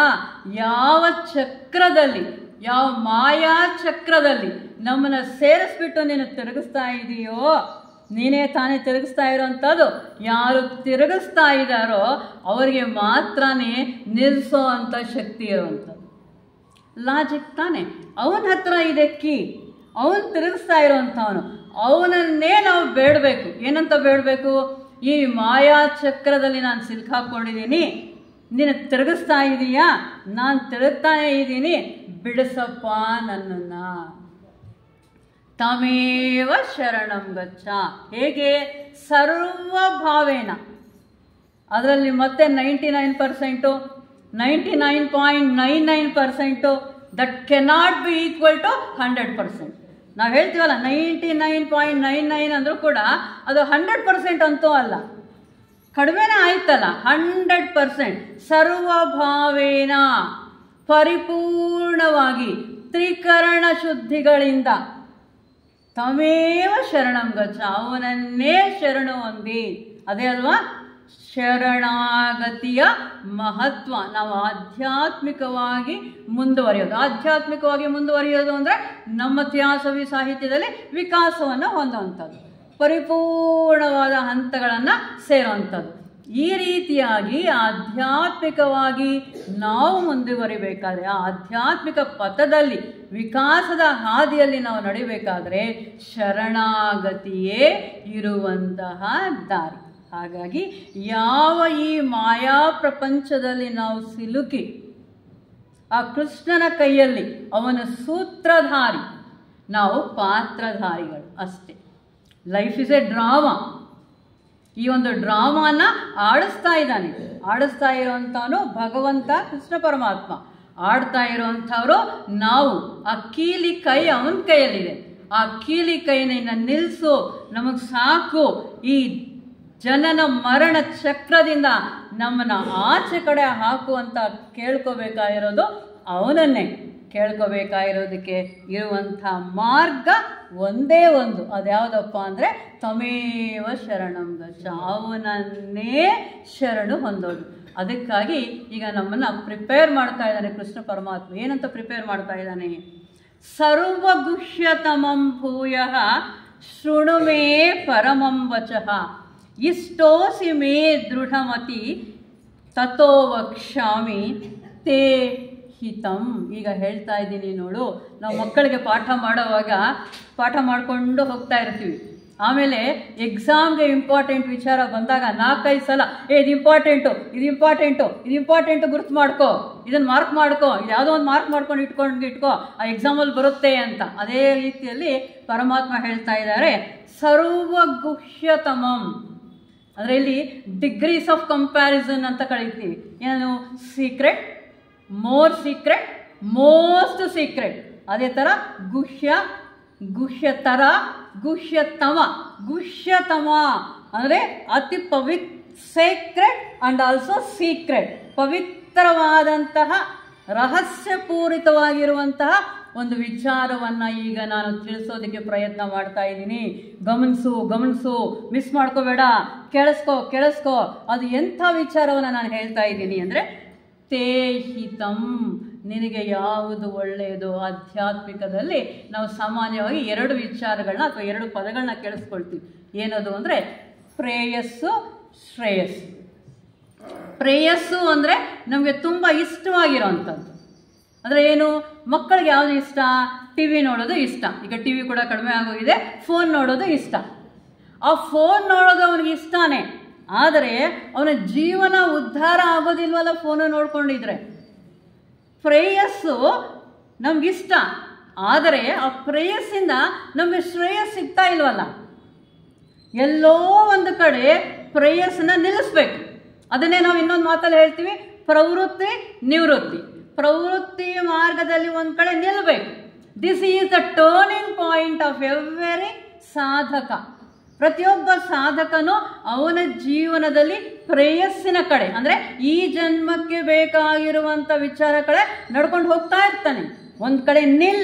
ಯಾವ ಚಕ್ರದಲ್ಲಿ, ಯಾವ ಮಾಯಾ ಚಕ್ರದಲ್ಲಿ ನಮ್ಮನ್ನು ಸೇರಿಸ್ಬಿಟ್ಟು ನೀನು ತಿರುಗಿಸ್ತಾ ಇದೆಯೋ, ನೀನೇ ತಾನೇ ತಿರುಗಿಸ್ತಾ ಇರೋವಂಥದ್ದು. ಯಾರು ತಿರುಗಿಸ್ತಾ ಇದ್ದಾರೋ ಅವರಿಗೆ ಮಾತ್ರನೇ ನಿಲ್ಲಿಸೋ ಅಂಥ ಶಕ್ತಿ ಇರೋವಂಥದ್ದು. ಲಾಜಿಕ್ ತಾನೆ. ಅವನ ಹತ್ರ ಇದೆ ಕೀ. ಅವನು ತಿರುಗಿಸ್ತಾ ಇರೋವಂಥವನು. ಅವನನ್ನೇ ನಾವು ಬೇಡಬೇಕು. ಏನಂತ ಬೇಡಬೇಕು? ಈ ಮಾಯಾ ಚಕ್ರದಲ್ಲಿ ನಾನು ಸಿಲ್ಕಾಕೊಂಡಿದ್ದೀನಿ, ನೀನು ತಿರುಗಿಸ್ತಾ ಇದೀಯಾ? ನಾನು ತಿರುಗ್ತಾನೇ ಇದ್ದೀನಿ, ಬಿಡಿಸಪ್ಪ ನನ್ನನ್ನು. ತಮೇವ ಶರಣಂ ಗಚ್ಚ. ಹೇಗೆ? ಸರ್ವಭಾವೇನ. ಅದರಲ್ಲಿ ಮತ್ತೆ 99%, 99.99% that cannot be equal to 100%. ನಾವು ಹೇಳ್ತೀವಲ್ಲ 99.99 ಅಂದರೂ ಕೂಡ ಅದು 100% ಅಂತೂ ಅಲ್ಲ, ಕಡಿಮೆನೇ ಆಯ್ತಲ್ಲ. 100% ಸರ್ವಭಾವೇನ ಪರಿಪೂರ್ಣವಾಗಿ ತ್ರಿಕರಣ ಶುದ್ಧಿಗಳಿಂದ ತಮೇವ ಶರಣಂ ಗಚ್ಚ, ಅವನನ್ನೇ ಶರಣು ಹೊಂದಿ. ಅದೇ ಅಲ್ವಾ ಶರಣಾಗತಿಯ ಮಹತ್ವ. ನಾವು ಆಧ್ಯಾತ್ಮಿಕವಾಗಿ ಮುಂದುವರಿಯೋದು. ಆಧ್ಯಾತ್ಮಿಕವಾಗಿ ಮುಂದುವರಿಯೋದು ಅಂದರೆ ನಮ್ಮ ತ್ಯಾಸವಿ ಸಾಹಿತ್ಯದಲ್ಲಿ ವಿಕಾಸವನ್ನು ಹೊಂದುವಂಥದ್ದು, ಪರಿಪೂರ್ಣವಾದ ಹಂತಗಳನ್ನು ಸೇರುವಂಥದ್ದು. ಈ ರೀತಿಯಾಗಿ ಆಧ್ಯಾತ್ಮಿಕವಾಗಿ ನಾವು ಮುಂದುವರಿಬೇಕಾದ್ರೆ, ಆ ಆಧ್ಯಾತ್ಮಿಕ ಪಥದಲ್ಲಿ ವಿಕಾಸದ ಹಾದಿಯಲ್ಲಿ ನಾವು ನಡಿಬೇಕಾದ್ರೆ ಶರಣಾಗತಿಯೇ ಇರುವಂತಹ ದಾರಿ. ಹಾಗಾಗಿ ಯಾವ ಈ ಮಾಯಾ ಪ್ರಪಂಚದಲ್ಲಿ ನಾವು ಸಿಲುಕಿ ಆ ಕೃಷ್ಣನ ಕೈಯಲ್ಲಿ ಅವನ ಸೂತ್ರಧಾರಿ, ನಾವು ಪಾತ್ರಧಾರಿಗಳು ಅಷ್ಟೇ. Life is A drama. ಈ ಒಂದು ಡ್ರಾಮಾನ ಆಡಿಸ್ತಾ ಇರೋವಂಥವನು ಭಗವಂತ ಕೃಷ್ಣ ಪರಮಾತ್ಮ. ಆಡ್ತಾ ಇರೋವಂಥವ್ರು ನಾವು. ಆ ಕೀಲಿ ಕೈ ಅವನ ಕೈಯಲ್ಲಿದೆ. ಆ ಕೀಲಿ ಕೈನ ನಿಲ್ಲಿಸು, ನಮಗೆ ಸಾಕು, ಈ ಜನನ ಮರಣ ಚಕ್ರದಿಂದ ನಮ್ಮನ್ನು ಆಚೆ ಕಡೆ ಹಾಕು ಅಂತ ಕೇಳ್ಕೋಬೇಕಾಗಿರೋದು ಅವನನ್ನೇ. ಕೇಳ್ಕೋಬೇಕಾಗಿರೋದಕ್ಕೆ ಇರುವಂಥ ಮಾರ್ಗ ಒಂದೇ ಒಂದು, ಅದ್ಯಾವುದಪ್ಪ ಅಂದರೆ ತಮೇವ ಶರಣಂ ಗಚ್ಚ, ಅವನನ್ನೇ ಶರಣು ಹೊಂದೋದು. ಅದಕ್ಕಾಗಿ ಈಗ ನಮ್ಮನ್ನು ಪ್ರಿಪೇರ್ ಮಾಡ್ತಾ ಇದ್ದಾನೆ ಕೃಷ್ಣ ಪರಮಾತ್ಮ. ಏನಂತ ಪ್ರಿಪೇರ್ ಮಾಡ್ತಾ ಇದ್ದಾನೆ? ಸರ್ವಗುಹ್ಯತಮಂ ಭೂಯಃ ಶೃಣು ಮೇ ಪರಮಂ ವಚಃ ಇಷ್ಟೋಸಿ ಮೇ ದೃಢಮತಿ ತಥೋ ವಕ್ಷ್ಯಾಮಿ ತೇ ಹಿತಂ. ಈಗ ಹೇಳ್ತಾ ಇದ್ದೀನಿ ನೋಡು, ನಾವು ಮಕ್ಕಳಿಗೆ ಪಾಠ ಮಾಡುವಾಗ ಪಾಠ ಮಾಡಿಕೊಂಡು ಹೋಗ್ತಾ ಇರ್ತೀವಿ. ಆಮೇಲೆ ಎಕ್ಸಾಮ್ಗೆ ಇಂಪಾರ್ಟೆಂಟ್ ವಿಚಾರ ಬಂದಾಗ 4-5 ಸಲ ಇದು ಇಂಪಾರ್ಟೆಂಟು ಗುರ್ತು ಮಾಡ್ಕೋ, ಇದನ್ನು ಮಾರ್ಕ್ ಮಾಡ್ಕೋ, ಇದು ಯಾವುದೋ ಒಂದು ಮಾರ್ಕ್ ಮಾಡ್ಕೊಂಡು ಇಟ್ಕೋ, ಆ ಎಕ್ಸಾಮಲ್ಲಿ ಬರುತ್ತೆ ಅಂತ. ಅದೇ ರೀತಿಯಲ್ಲಿ ಪರಮಾತ್ಮ ಹೇಳ್ತಾ ಇದ್ದಾರೆ ಸರ್ವಗುಹ್ಯತಮಂ ಅಂದರೆ ಇಲ್ಲಿ ಡಿಗ್ರೀಸ್ ಆಫ್ ಕಂಪ್ಯಾರಿಸನ್ ಅಂತ ಕಳಿತೀವಿ. ಏನು? Secret, more secret, most secret. ಅದೇ ಥರ ಗುಹ್ಯ, ಗುಹ್ಯತರ, ಗುಹ್ಯತಮ. ಗುಹ್ಯತಮ ಅಂದರೆ ಅತಿ ಸೇಕ್ರೆಟ್ ಆ್ಯಂಡ್ ಆಲ್ಸೋ ಸೀಕ್ರೆಟ್, ಪವಿತ್ರವಾದಂತಹ ರಹಸ್ಯಪೂರಿತವಾಗಿರುವಂತಹ ಒಂದು ವಿಚಾರವನ್ನು ಈಗ ನಾನು ತಿಳಿಸೋದಕ್ಕೆ ಪ್ರಯತ್ನ ಮಾಡ್ತಾ ಇದ್ದೀನಿ. ಗಮನಿಸು, ಮಿಸ್ ಮಾಡ್ಕೋಬೇಡ, ಕೇಳಿಸ್ಕೋ. ಅದು ಎಂಥ ವಿಚಾರವನ್ನು ನಾನು ಹೇಳ್ತಾ ಇದ್ದೀನಿ ಅಂದರೆ ತೇ ಹಿತಂ, ನಿನಗೆ ಯಾವುದು ಒಳ್ಳೆಯದು. ಆಧ್ಯಾತ್ಮಿಕದಲ್ಲಿ ನಾವು ಸಾಮಾನ್ಯವಾಗಿ 2 ವಿಚಾರಗಳನ್ನ ಅಥವಾ 2 ಪದಗಳನ್ನ ಕೇಳಿಸ್ಕೊಳ್ತೀವಿ. ಏನದು ಅಂದರೆ ಪ್ರೇಯಸ್ಸು, ಶ್ರೇಯಸ್ಸು. ಪ್ರೇಯಸ್ಸು ಅಂದರೆ ನಮಗೆ ತುಂಬ ಇಷ್ಟವಾಗಿರೋವಂಥದ್ದು. ಅಂದರೆ ಏನು? ಮಕ್ಕಳಿಗೆ ಯಾವುದು ಇಷ್ಟ? ಟಿ ವಿ ನೋಡೋದು ಇಷ್ಟ. ಈಗ ಟಿ ವಿ ಕೂಡ ಕಡಿಮೆ ಆಗೋಗಿದೆ. ಫೋನ್ ನೋಡೋದು ಇಷ್ಟ. ಆ ಫೋನ್ ನೋಡೋದು ಅವನಿಗೆ ಇಷ್ಟನೇ, ಆದರೆ ಅವನ ಜೀವನ ಉದ್ಧಾರ ಆಗೋದಿಲ್ವಲ್ಲ ಫೋನು ನೋಡ್ಕೊಂಡಿದ್ರೆ. ಪ್ರೇಯಸ್ಸು ನಮಗಿಷ್ಟ, ಆದರೆ ಆ ಪ್ರೇಯಸ್ಸಿಂದ ನಮಗೆ ಶ್ರೇಯಸ್ ಸಿಗ್ತಾ ಇಲ್ವಲ್ಲ. ಎಲ್ಲೋ ಒಂದು ಕಡೆ ಪ್ರೇಯಸ್ಸನ್ನ ನಿಲ್ಲಿಸ್ಬೇಕು. ಅದನ್ನೇ ನಾವು ಇನ್ನೊಂದು ಮಾತಲ್ಲಿ ಹೇಳ್ತೀವಿ, ಪ್ರವೃತ್ತಿ ನಿವೃತ್ತಿ. ಪ್ರವೃತ್ತಿ ಮಾರ್ಗದಲ್ಲಿ ಒಂದು ಕಡೆ ನಿಲ್ಲಬೇಕು. This is the turning point of every ಸಾಧಕ. ಪ್ರತಿಯೊಬ್ಬ ಸಾಧಕನು ಅವನ ಜೀವನದಲ್ಲಿ ಪ್ರೇಯಸ್ಸಿನ ಕಡೆ ಅಂದರೆ ಈ ಜನ್ಮಕ್ಕೆ ಬೇಕಾಗಿರುವಂಥ ವಿಚಾರ ಕಡೆ ನಡ್ಕೊಂಡು ಹೋಗ್ತಾ ಇರ್ತಾನೆ. ಒಂದು ಕಡೆ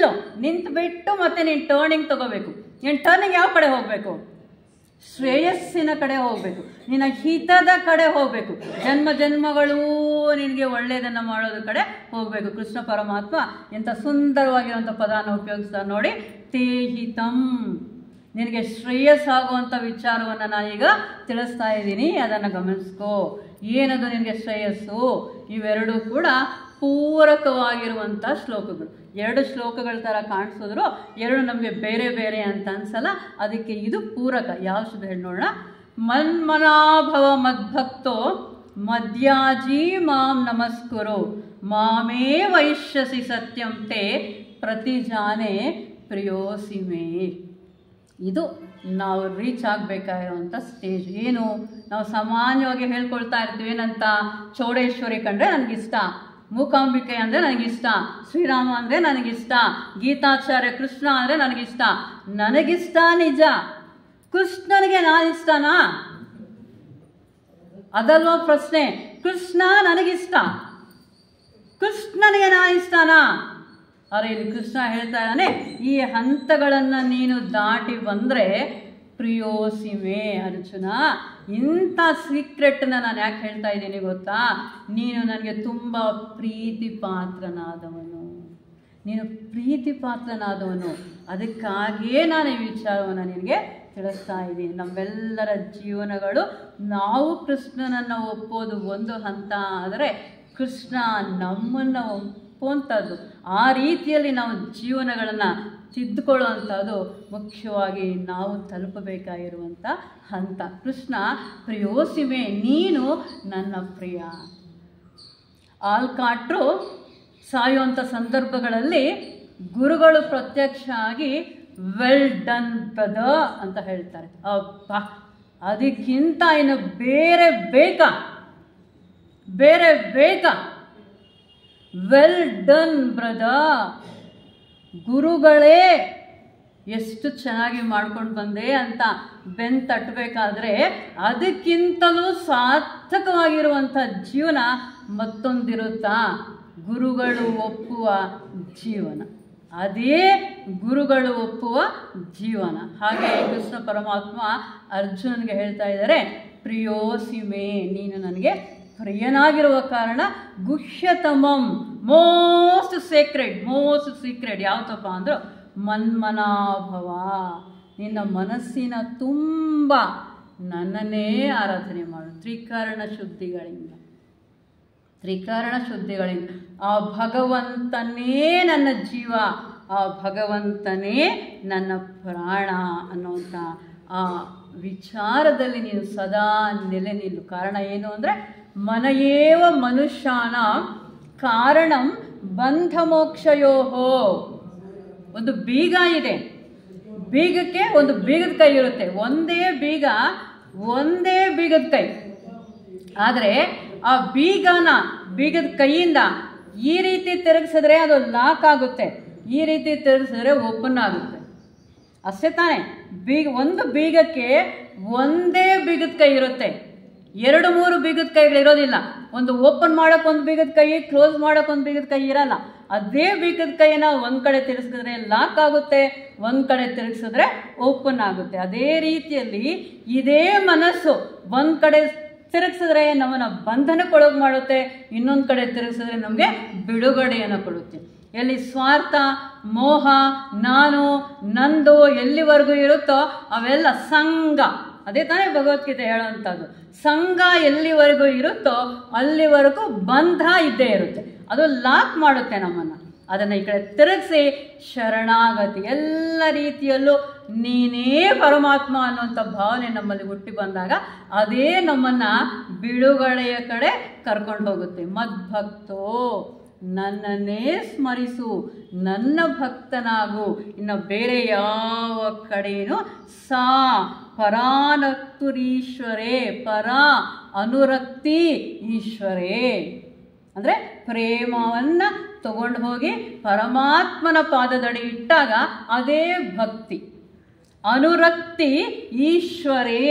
ನಿಂತು ಬಿಟ್ಟು ಮತ್ತೆ ನೀನು ಟರ್ನಿಂಗ್ ತಗೋಬೇಕು. ನೀನು ಟರ್ನಿಂಗ್ ಯಾವ ಕಡೆ ಹೋಗಬೇಕು? ಶ್ರೇಯಸ್ಸಿನ ಕಡೆ ಹೋಗಬೇಕು, ನಿನ್ನ ಹಿತದ ಕಡೆ ಹೋಗಬೇಕು, ಜನ್ಮಗಳು ನಿನಗೆ ಒಳ್ಳೆಯದನ್ನು ಮಾಡೋದ್ರ ಕಡೆ ಹೋಗಬೇಕು. ಕೃಷ್ಣ ಪರಮಾತ್ಮ ಎಂಥ ಸುಂದರವಾಗಿರುವಂಥ ಪದವನ್ನು ಉಪಯೋಗಿಸ್ತಾ ನೋಡಿ. ತೇ ಹಿತಂ, ನಿನಗೆ ಶ್ರೇಯಸ್ಸಾಗುವಂಥ ವಿಚಾರವನ್ನು ನಾನೀಗ ತಿಳಿಸ್ತಾ ಇದ್ದೀನಿ, ಅದನ್ನು ಗಮನಿಸ್ಕೋ. ಏನದು ನಿನಗೆ ಶ್ರೇಯಸ್ಸು? ಇವೆರಡೂ ಕೂಡ ಪೂರಕವಾಗಿರುವಂಥ ಶ್ಲೋಕಗಳು. 2 ಶ್ಲೋಕಗಳ ಥರ ಕಾಣಿಸಿದ್ರು 2 ನಮಗೆ ಬೇರೆ ಬೇರೆ ಅಂತ ಅನ್ಸಲ್ಲ. ಅದಕ್ಕೆ ಇದು ಪೂರಕ. ಯಾವ ಶಬ್ದ ಹೇಳಿ ನೋಡೋಣ. ಮನ್ಮನಾಭವ ಮದ್ಭಕ್ತೋ ಮದ್ಯಾಜೀ ಮಾಂ ನಮಸ್ಕುರು ಮಾಮೇ ವೈಶ್ಯಸಿ ಸತ್ಯಂ ತೇ ಪ್ರತಿಜಾನೆ ಪ್ರಿಯೋಸಿಮೇ. ಇದು ನಾವು ರೀಚ್ ಆಗಬೇಕಾಗಿರುವಂಥ ಸ್ಟೇಜ್ ಏನು? ನಾವು ಸಾಮಾನ್ಯವಾಗಿ ಹೇಳ್ಕೊಳ್ತಾ ಇರ್ತೀವಿ ಏನಂತ, ಚೌಡೇಶ್ವರಿ ಕಂಡ್ರೆ ನನಗಿಷ್ಟ, ಮೂಕಾಂಬಿಕೆ ಅಂದರೆ ನನಗಿಷ್ಟ, ಶ್ರೀರಾಮ ಅಂದರೆ ನನಗಿಷ್ಟ, ಗೀತಾಚಾರ್ಯ ಕೃಷ್ಣ ಅಂದರೆ ನನಗಿಷ್ಟ. ನನಗಿಷ್ಟ ನಿಜ, ಕೃಷ್ಣನಿಗೆ ನಾನಿಷ್ಟನಾ? ಅದಲ್ವ ಪ್ರಶ್ನೆ. ಕೃಷ್ಣ ನನಗಿಷ್ಟ, ಕೃಷ್ಣನಿಗೆ ನಾನಿಷ್ಟನಾ? ಆದರೆ ಇಲ್ಲಿ ಕೃಷ್ಣ ಹೇಳ್ತಾ ಇದ್ದಾನೆ, ಈ ಹಂತಗಳನ್ನು ನೀನು ದಾಟಿ ಬಂದರೆ ಪ್ರಿಯೋಸಿಮೆ ಅರ್ಜುನ. ಇಂಥ ಸೀಕ್ರೆಟ್ನ ನಾನು ಯಾಕೆ ಹೇಳ್ತಾ ಇದ್ದೀನಿ ಗೊತ್ತಾ? ನೀನು ನನಗೆ ತುಂಬ ಪ್ರೀತಿ ಪಾತ್ರನಾದವನು, ನೀನು ಪ್ರೀತಿ ಪಾತ್ರನಾದವನು. ಅದಕ್ಕಾಗಿಯೇ ನಾನು ಈ ವಿಚಾರವನ್ನು ನಿನಗೆ ತಿಳಿಸ್ತಾ ಇದ್ದೀನಿ. ನಮ್ಮೆಲ್ಲರ ಜೀವನಗಳು ನಾವು ಕೃಷ್ಣನನ್ನು ಒಪ್ಪೋದು ಒಂದು ಹಂತ, ಆದರೆ ಕೃಷ್ಣ ನಮ್ಮನ್ನು ಒಪ್ಪುವಂಥದ್ದು, ಆ ರೀತಿಯಲ್ಲಿ ನಾವು ಜೀವನಗಳನ್ನು ತಿದ್ದುಕೊಳ್ಳುವಂಥದ್ದು ಮುಖ್ಯವಾಗಿ ನಾವು ತಲುಪಬೇಕಾಗಿರುವಂಥ ಹಂತ. ಕೃಷ್ಣ ಪ್ರಿಯೋಸಿಮೆ, ನೀನು ನನ್ನ ಪ್ರಿಯ. ಆಲ್ಕಾಟ್ರು ಸಾಯುವಂಥ ಸಂದರ್ಭಗಳಲ್ಲಿ ಗುರುಗಳು ಪ್ರತ್ಯಕ್ಷ ಆಗಿ ವೆಲ್ ಡನ್ ಬ್ರದರ್ ಅಂತ ಹೇಳ್ತಾರೆ. ಅಪ್ಪ, ಅದಕ್ಕಿಂತ ಇನ್ನು ಬೇರೆ ಬೇಕಾ? Well done brother. ಗುರುಗಳೇ ಎಷ್ಟು ಚೆನ್ನಾಗಿ ಮಾಡ್ಕೊಂಡು ಬಂದೆ ಅಂತ ಬೆನ್ ತಟ್ಟಬೇಕಾದ್ರೆ ಅದಕ್ಕಿಂತಲೂ ಸಾರ್ಥಕವಾಗಿರುವಂಥ ಜೀವನ ಮತ್ತೊಂದಿರುತ್ತಾ? ಗುರುಗಳು ಒಪ್ಪುವ ಜೀವನ, ಅದೇ ಗುರುಗಳು ಒಪ್ಪುವ ಜೀವನ. ಹಾಗೆ ಕೃಷ್ಣ ಪರಮಾತ್ಮ ಅರ್ಜುನನಿಗೆ ಹೇಳ್ತಾ ಇದ್ದಾರೆ, ಪ್ರಿಯೋಸಿಮೆ, ನೀನು ನನಗೆ ಪ್ರಿಯನಾಗಿರುವ ಕಾರಣ ಗುಹ್ಯತಮಂ, ಮೋಸ್ಟ್ ಸೀಕ್ರೆಟ್ ಯಾವುದಪ್ಪ ಅಂದ್ರೆ ಮನ್ಮನಾಭವ, ನಿನ್ನ ಮನಸ್ಸಿನ ತುಂಬ ನನ್ನನ್ನೇ ಆರಾಧನೆ ಮಾಡು. ತ್ರಿಕರಣ ಶುದ್ಧಿಗಳಿಂದ ಆ ಭಗವಂತನೇ ನನ್ನ ಜೀವ, ಆ ಭಗವಂತನೇ ನನ್ನ ಪ್ರಾಣ ಅನ್ನುವಂಥ ಆ ವಿಚಾರದಲ್ಲಿ ನೀನು ಸದಾ ನೆಲೆ ನಿಲ್ಲು. ಕಾರಣ ಏನು ಅಂದರೆ ಮನಯೇವ ಮನುಷ್ಯಾನ ಕಾರಣಂ ಬಂಧ ಮೋಕ್ಷಯೋಹೋ. ಒಂದು ಬೀಗ ಇದೆ, ಬೀಗಕ್ಕೆ ಒಂದು ಬೀಗದ ಕೈ ಇರುತ್ತೆ, ಒಂದೇ ಬೀಗದ ಕೈ. ಆದರೆ ಆ ಬೀಗದ ಕೈಯಿಂದ ಈ ರೀತಿ ತಿರುಗಿಸಿದ್ರೆ ಅದು ಲಾಕ್ ಆಗುತ್ತೆ, ಈ ರೀತಿ ತಿರುಗಿಸಿದ್ರೆ ಓಪನ್ ಆಗುತ್ತೆ. ಅಷ್ಟೇ ತಾನೇ? ಒಂದು ಬೀಗಕ್ಕೆ ಒಂದೇ ಬೀಗದ ಕೈ ಇರುತ್ತೆ, 2-3 ಬೀಗದ ಕೈಗಳಿರೋದಿಲ್ಲ. ಒಂದು ಓಪನ್ ಮಾಡೋಕ್ಕೊಂದು ಬೀಗದ ಕೈ, ಕ್ಲೋಸ್ ಮಾಡೋಕ್ಕೊಂದು ಬೀಗದ ಕೈ ಇರಲ್ಲ. ಅದೇ ಬೀಗದ ಕೈನ ಒಂದು ಕಡೆ ತಿರುಗಿಸಿದ್ರೆ ಲಾಕ್ ಆಗುತ್ತೆ, ಒಂದು ಕಡೆ ತಿರುಗಿಸಿದ್ರೆ ಓಪನ್ ಆಗುತ್ತೆ. ಅದೇ ರೀತಿಯಲ್ಲಿ ಇದೇ ಮನಸ್ಸು ಒಂದು ಕಡೆ ತಿರುಗಿಸಿದ್ರೆ ನಮ್ಮನ್ನು ಬಂಧನಕ್ಕೊಳಗೆ ಮಾಡುತ್ತೆ, ಇನ್ನೊಂದು ಕಡೆ ತಿರುಗಿಸಿದ್ರೆ ನಮಗೆ ಬಿಡುಗಡೆಯನ್ನು ಕೊಡುತ್ತೆ. ಎಲ್ಲಿ ಸ್ವಾರ್ಥ, ಮೋಹ, ನಾನು, ನಂದು ಎಲ್ಲಿವರೆಗೂ ಇರುತ್ತೋ ಅವೆಲ್ಲ ಸಂಘ. ಅದೇ ತಾನೇ ಭಗವದ್ಗೀತೆ ಹೇಳುವಂಥದ್ದು. ಸಂಘ ಎಲ್ಲಿವರೆಗೂ ಇರುತ್ತೋ ಅಲ್ಲಿವರೆಗೂ ಬಂಧ ಇದ್ದೇ ಇರುತ್ತೆ, ಅದು ಲಾಕ್ ಮಾಡುತ್ತೆ ನಮ್ಮನ್ನು. ಅದನ್ನು ಈ ಕಡೆ ತಿರುಗಿಸಿ ಶರಣಾಗತಿ, ಎಲ್ಲ ರೀತಿಯಲ್ಲೂ ನೀನೇ ಪರಮಾತ್ಮ ಅನ್ನುವಂಥ ಭಾವನೆ ನಮ್ಮಲ್ಲಿ ಹುಟ್ಟಿ ಬಂದಾಗ ಅದೇ ನಮ್ಮನ್ನು ಬಿಡುಗಡೆಯ ಕಡೆ ಕರ್ಕೊಂಡು ಹೋಗುತ್ತೆ. ಮದ್ಭಕ್ತೋ, ನನ್ನನ್ನೇ ಸ್ಮರಿಸು, ನನ್ನ ಭಕ್ತನಾಗು, ಇನ್ನು ಬೇರೆ ಯಾವ ಕಡೆಯೂ ಸಾ ಪರಾನಕ್ತುರೀಶ್ವರೇ, ಪರ ಅನುರಕ್ತಿ ಈಶ್ವರೇ. ಅಂದರೆ ಪ್ರೇಮವನ್ನು ತಗೊಂಡು ಹೋಗಿ ಪರಮಾತ್ಮನ ಪಾದದಡಿ ಇಟ್ಟಾಗ ಅದೇ ಭಕ್ತಿ. ಅನುರಕ್ತಿ ಈಶ್ವರೇ,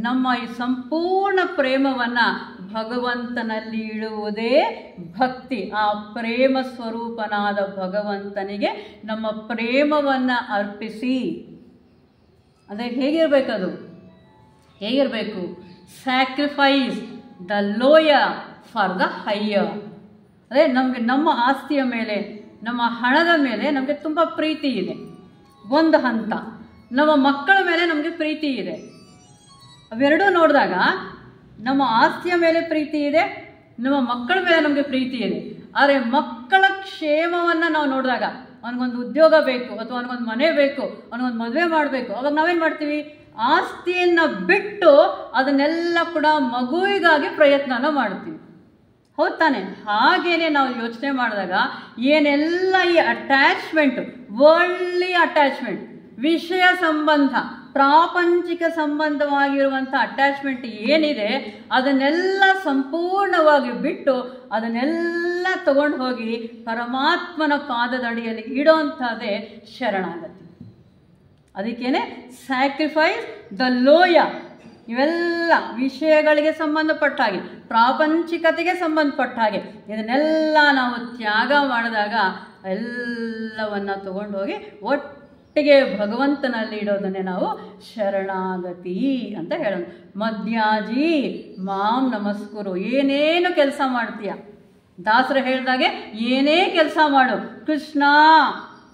ನಮ್ಮ ಈ ಸಂಪೂರ್ಣ ಪ್ರೇಮವನ್ನು ಭಗವಂತನಲ್ಲಿ ಇಡುವುದೇ ಭಕ್ತಿ. ಆ ಪ್ರೇಮ ಸ್ವರೂಪನಾದ ಭಗವಂತನಿಗೆ ನಮ್ಮ ಪ್ರೇಮವನ್ನು ಅರ್ಪಿಸಿ. ಅಂದರೆ ಹೇಗಿರಬೇಕು? Sacrifice the lower for the higher. ಅದೇ ನಮ್ಮ ಆಸ್ತಿಯ ಮೇಲೆ, ನಮ್ಮ ಹಣದ ಮೇಲೆ ನಮಗೆ ತುಂಬ ಪ್ರೀತಿ ಇದೆ ಒಂದು ಹಂತ, ನಮ್ಮ ಮಕ್ಕಳ ಮೇಲೆ ನಮಗೆ ಪ್ರೀತಿ ಇದೆ. ಅವೆರಡೂ ನೋಡಿದಾಗ ನಮ್ಮ ಆಸ್ತಿಯ ಮೇಲೆ ಪ್ರೀತಿ ಇದೆ, ನಮ್ಮ ಮಕ್ಕಳ ಮೇಲೆ ನಮಗೆ ಪ್ರೀತಿ ಇದೆ. ಆದರೆ ಮಕ್ಕಳ ಕ್ಷೇಮವನ್ನು ನಾವು ನೋಡಿದಾಗ, ಅವನಿಗೊಂದು ಉದ್ಯೋಗ ಬೇಕು, ಅಥವಾ ಅವನಿಗೊಂದು ಮನೆ ಬೇಕು, ಅವನಿಗೊಂದು ಮದುವೆ ಮಾಡಬೇಕು, ಅವಾಗ ನಾವೇನು ಮಾಡ್ತೀವಿ? ಆಸ್ತಿಯನ್ನು ಬಿಟ್ಟು ಅದನ್ನೆಲ್ಲ ಕೂಡ ಮಗುವಿಗಾಗಿ ಪ್ರಯತ್ನನ ಮಾಡ್ತೀವಿ. ಹೌದು ತಾನೆ? ಹಾಗೇನೆ ನಾವು ಯೋಚನೆ ಮಾಡಿದಾಗ ಏನೆಲ್ಲ ಈ ಅಟ್ಯಾಚ್ಮೆಂಟ್, ವರ್ಲ್ಡ್ಲಿ ಅಟ್ಯಾಚ್ಮೆಂಟ್, ವಿಷಯ ಸಂಬಂಧ, ಪ್ರಾಪಂಚಿಕ ಸಂಬಂಧವಾಗಿರುವಂಥ ಅಟ್ಯಾಚ್ಮೆಂಟ್ ಏನಿದೆ ಅದನ್ನೆಲ್ಲ ಸಂಪೂರ್ಣವಾಗಿ ಬಿಟ್ಟು ಅದನ್ನೆಲ್ಲ ತಗೊಂಡು ಹೋಗಿ ಪರಮಾತ್ಮನ ಪಾದದಡಿಯಲ್ಲಿ ಇಡೋಂಥದ್ದೇ ಶರಣಾಗತಿ. ಅದಕ್ಕೇನೆ ಸ್ಯಾಕ್ರಿಫೈಸ್ ದ ಲೋಯ. ಇವೆಲ್ಲ ವಿಷಯಗಳಿಗೆ ಸಂಬಂಧಪಟ್ಟ ಹಾಗೆ, ಪ್ರಾಪಂಚಿಕತೆಗೆ ಸಂಬಂಧಪಟ್ಟ ಹಾಗೆ ಇದನ್ನೆಲ್ಲ ನಾವು ತ್ಯಾಗ ಮಾಡಿದಾಗ ಎಲ್ಲವನ್ನ ತಗೊಂಡು ಹೋಗಿ ಒಟ್ಟಿಗೆ ಭಗವಂತನಲ್ಲಿ ಇಡೋದನ್ನೇ ನಾವು ಶರಣಾಗತಿ ಅಂತ ಹೇಳೋದು. ಮಧ್ಯಾಜಿ ಮಾಂ ನಮಸ್ಕುರು. ಏನೇನು ಕೆಲಸ ಮಾಡ್ತೀಯ, ದಾಸರು ಹೇಳಿದಾಗೆ ಏನೇ ಕೆಲಸ ಮಾಡು, ಕೃಷ್ಣ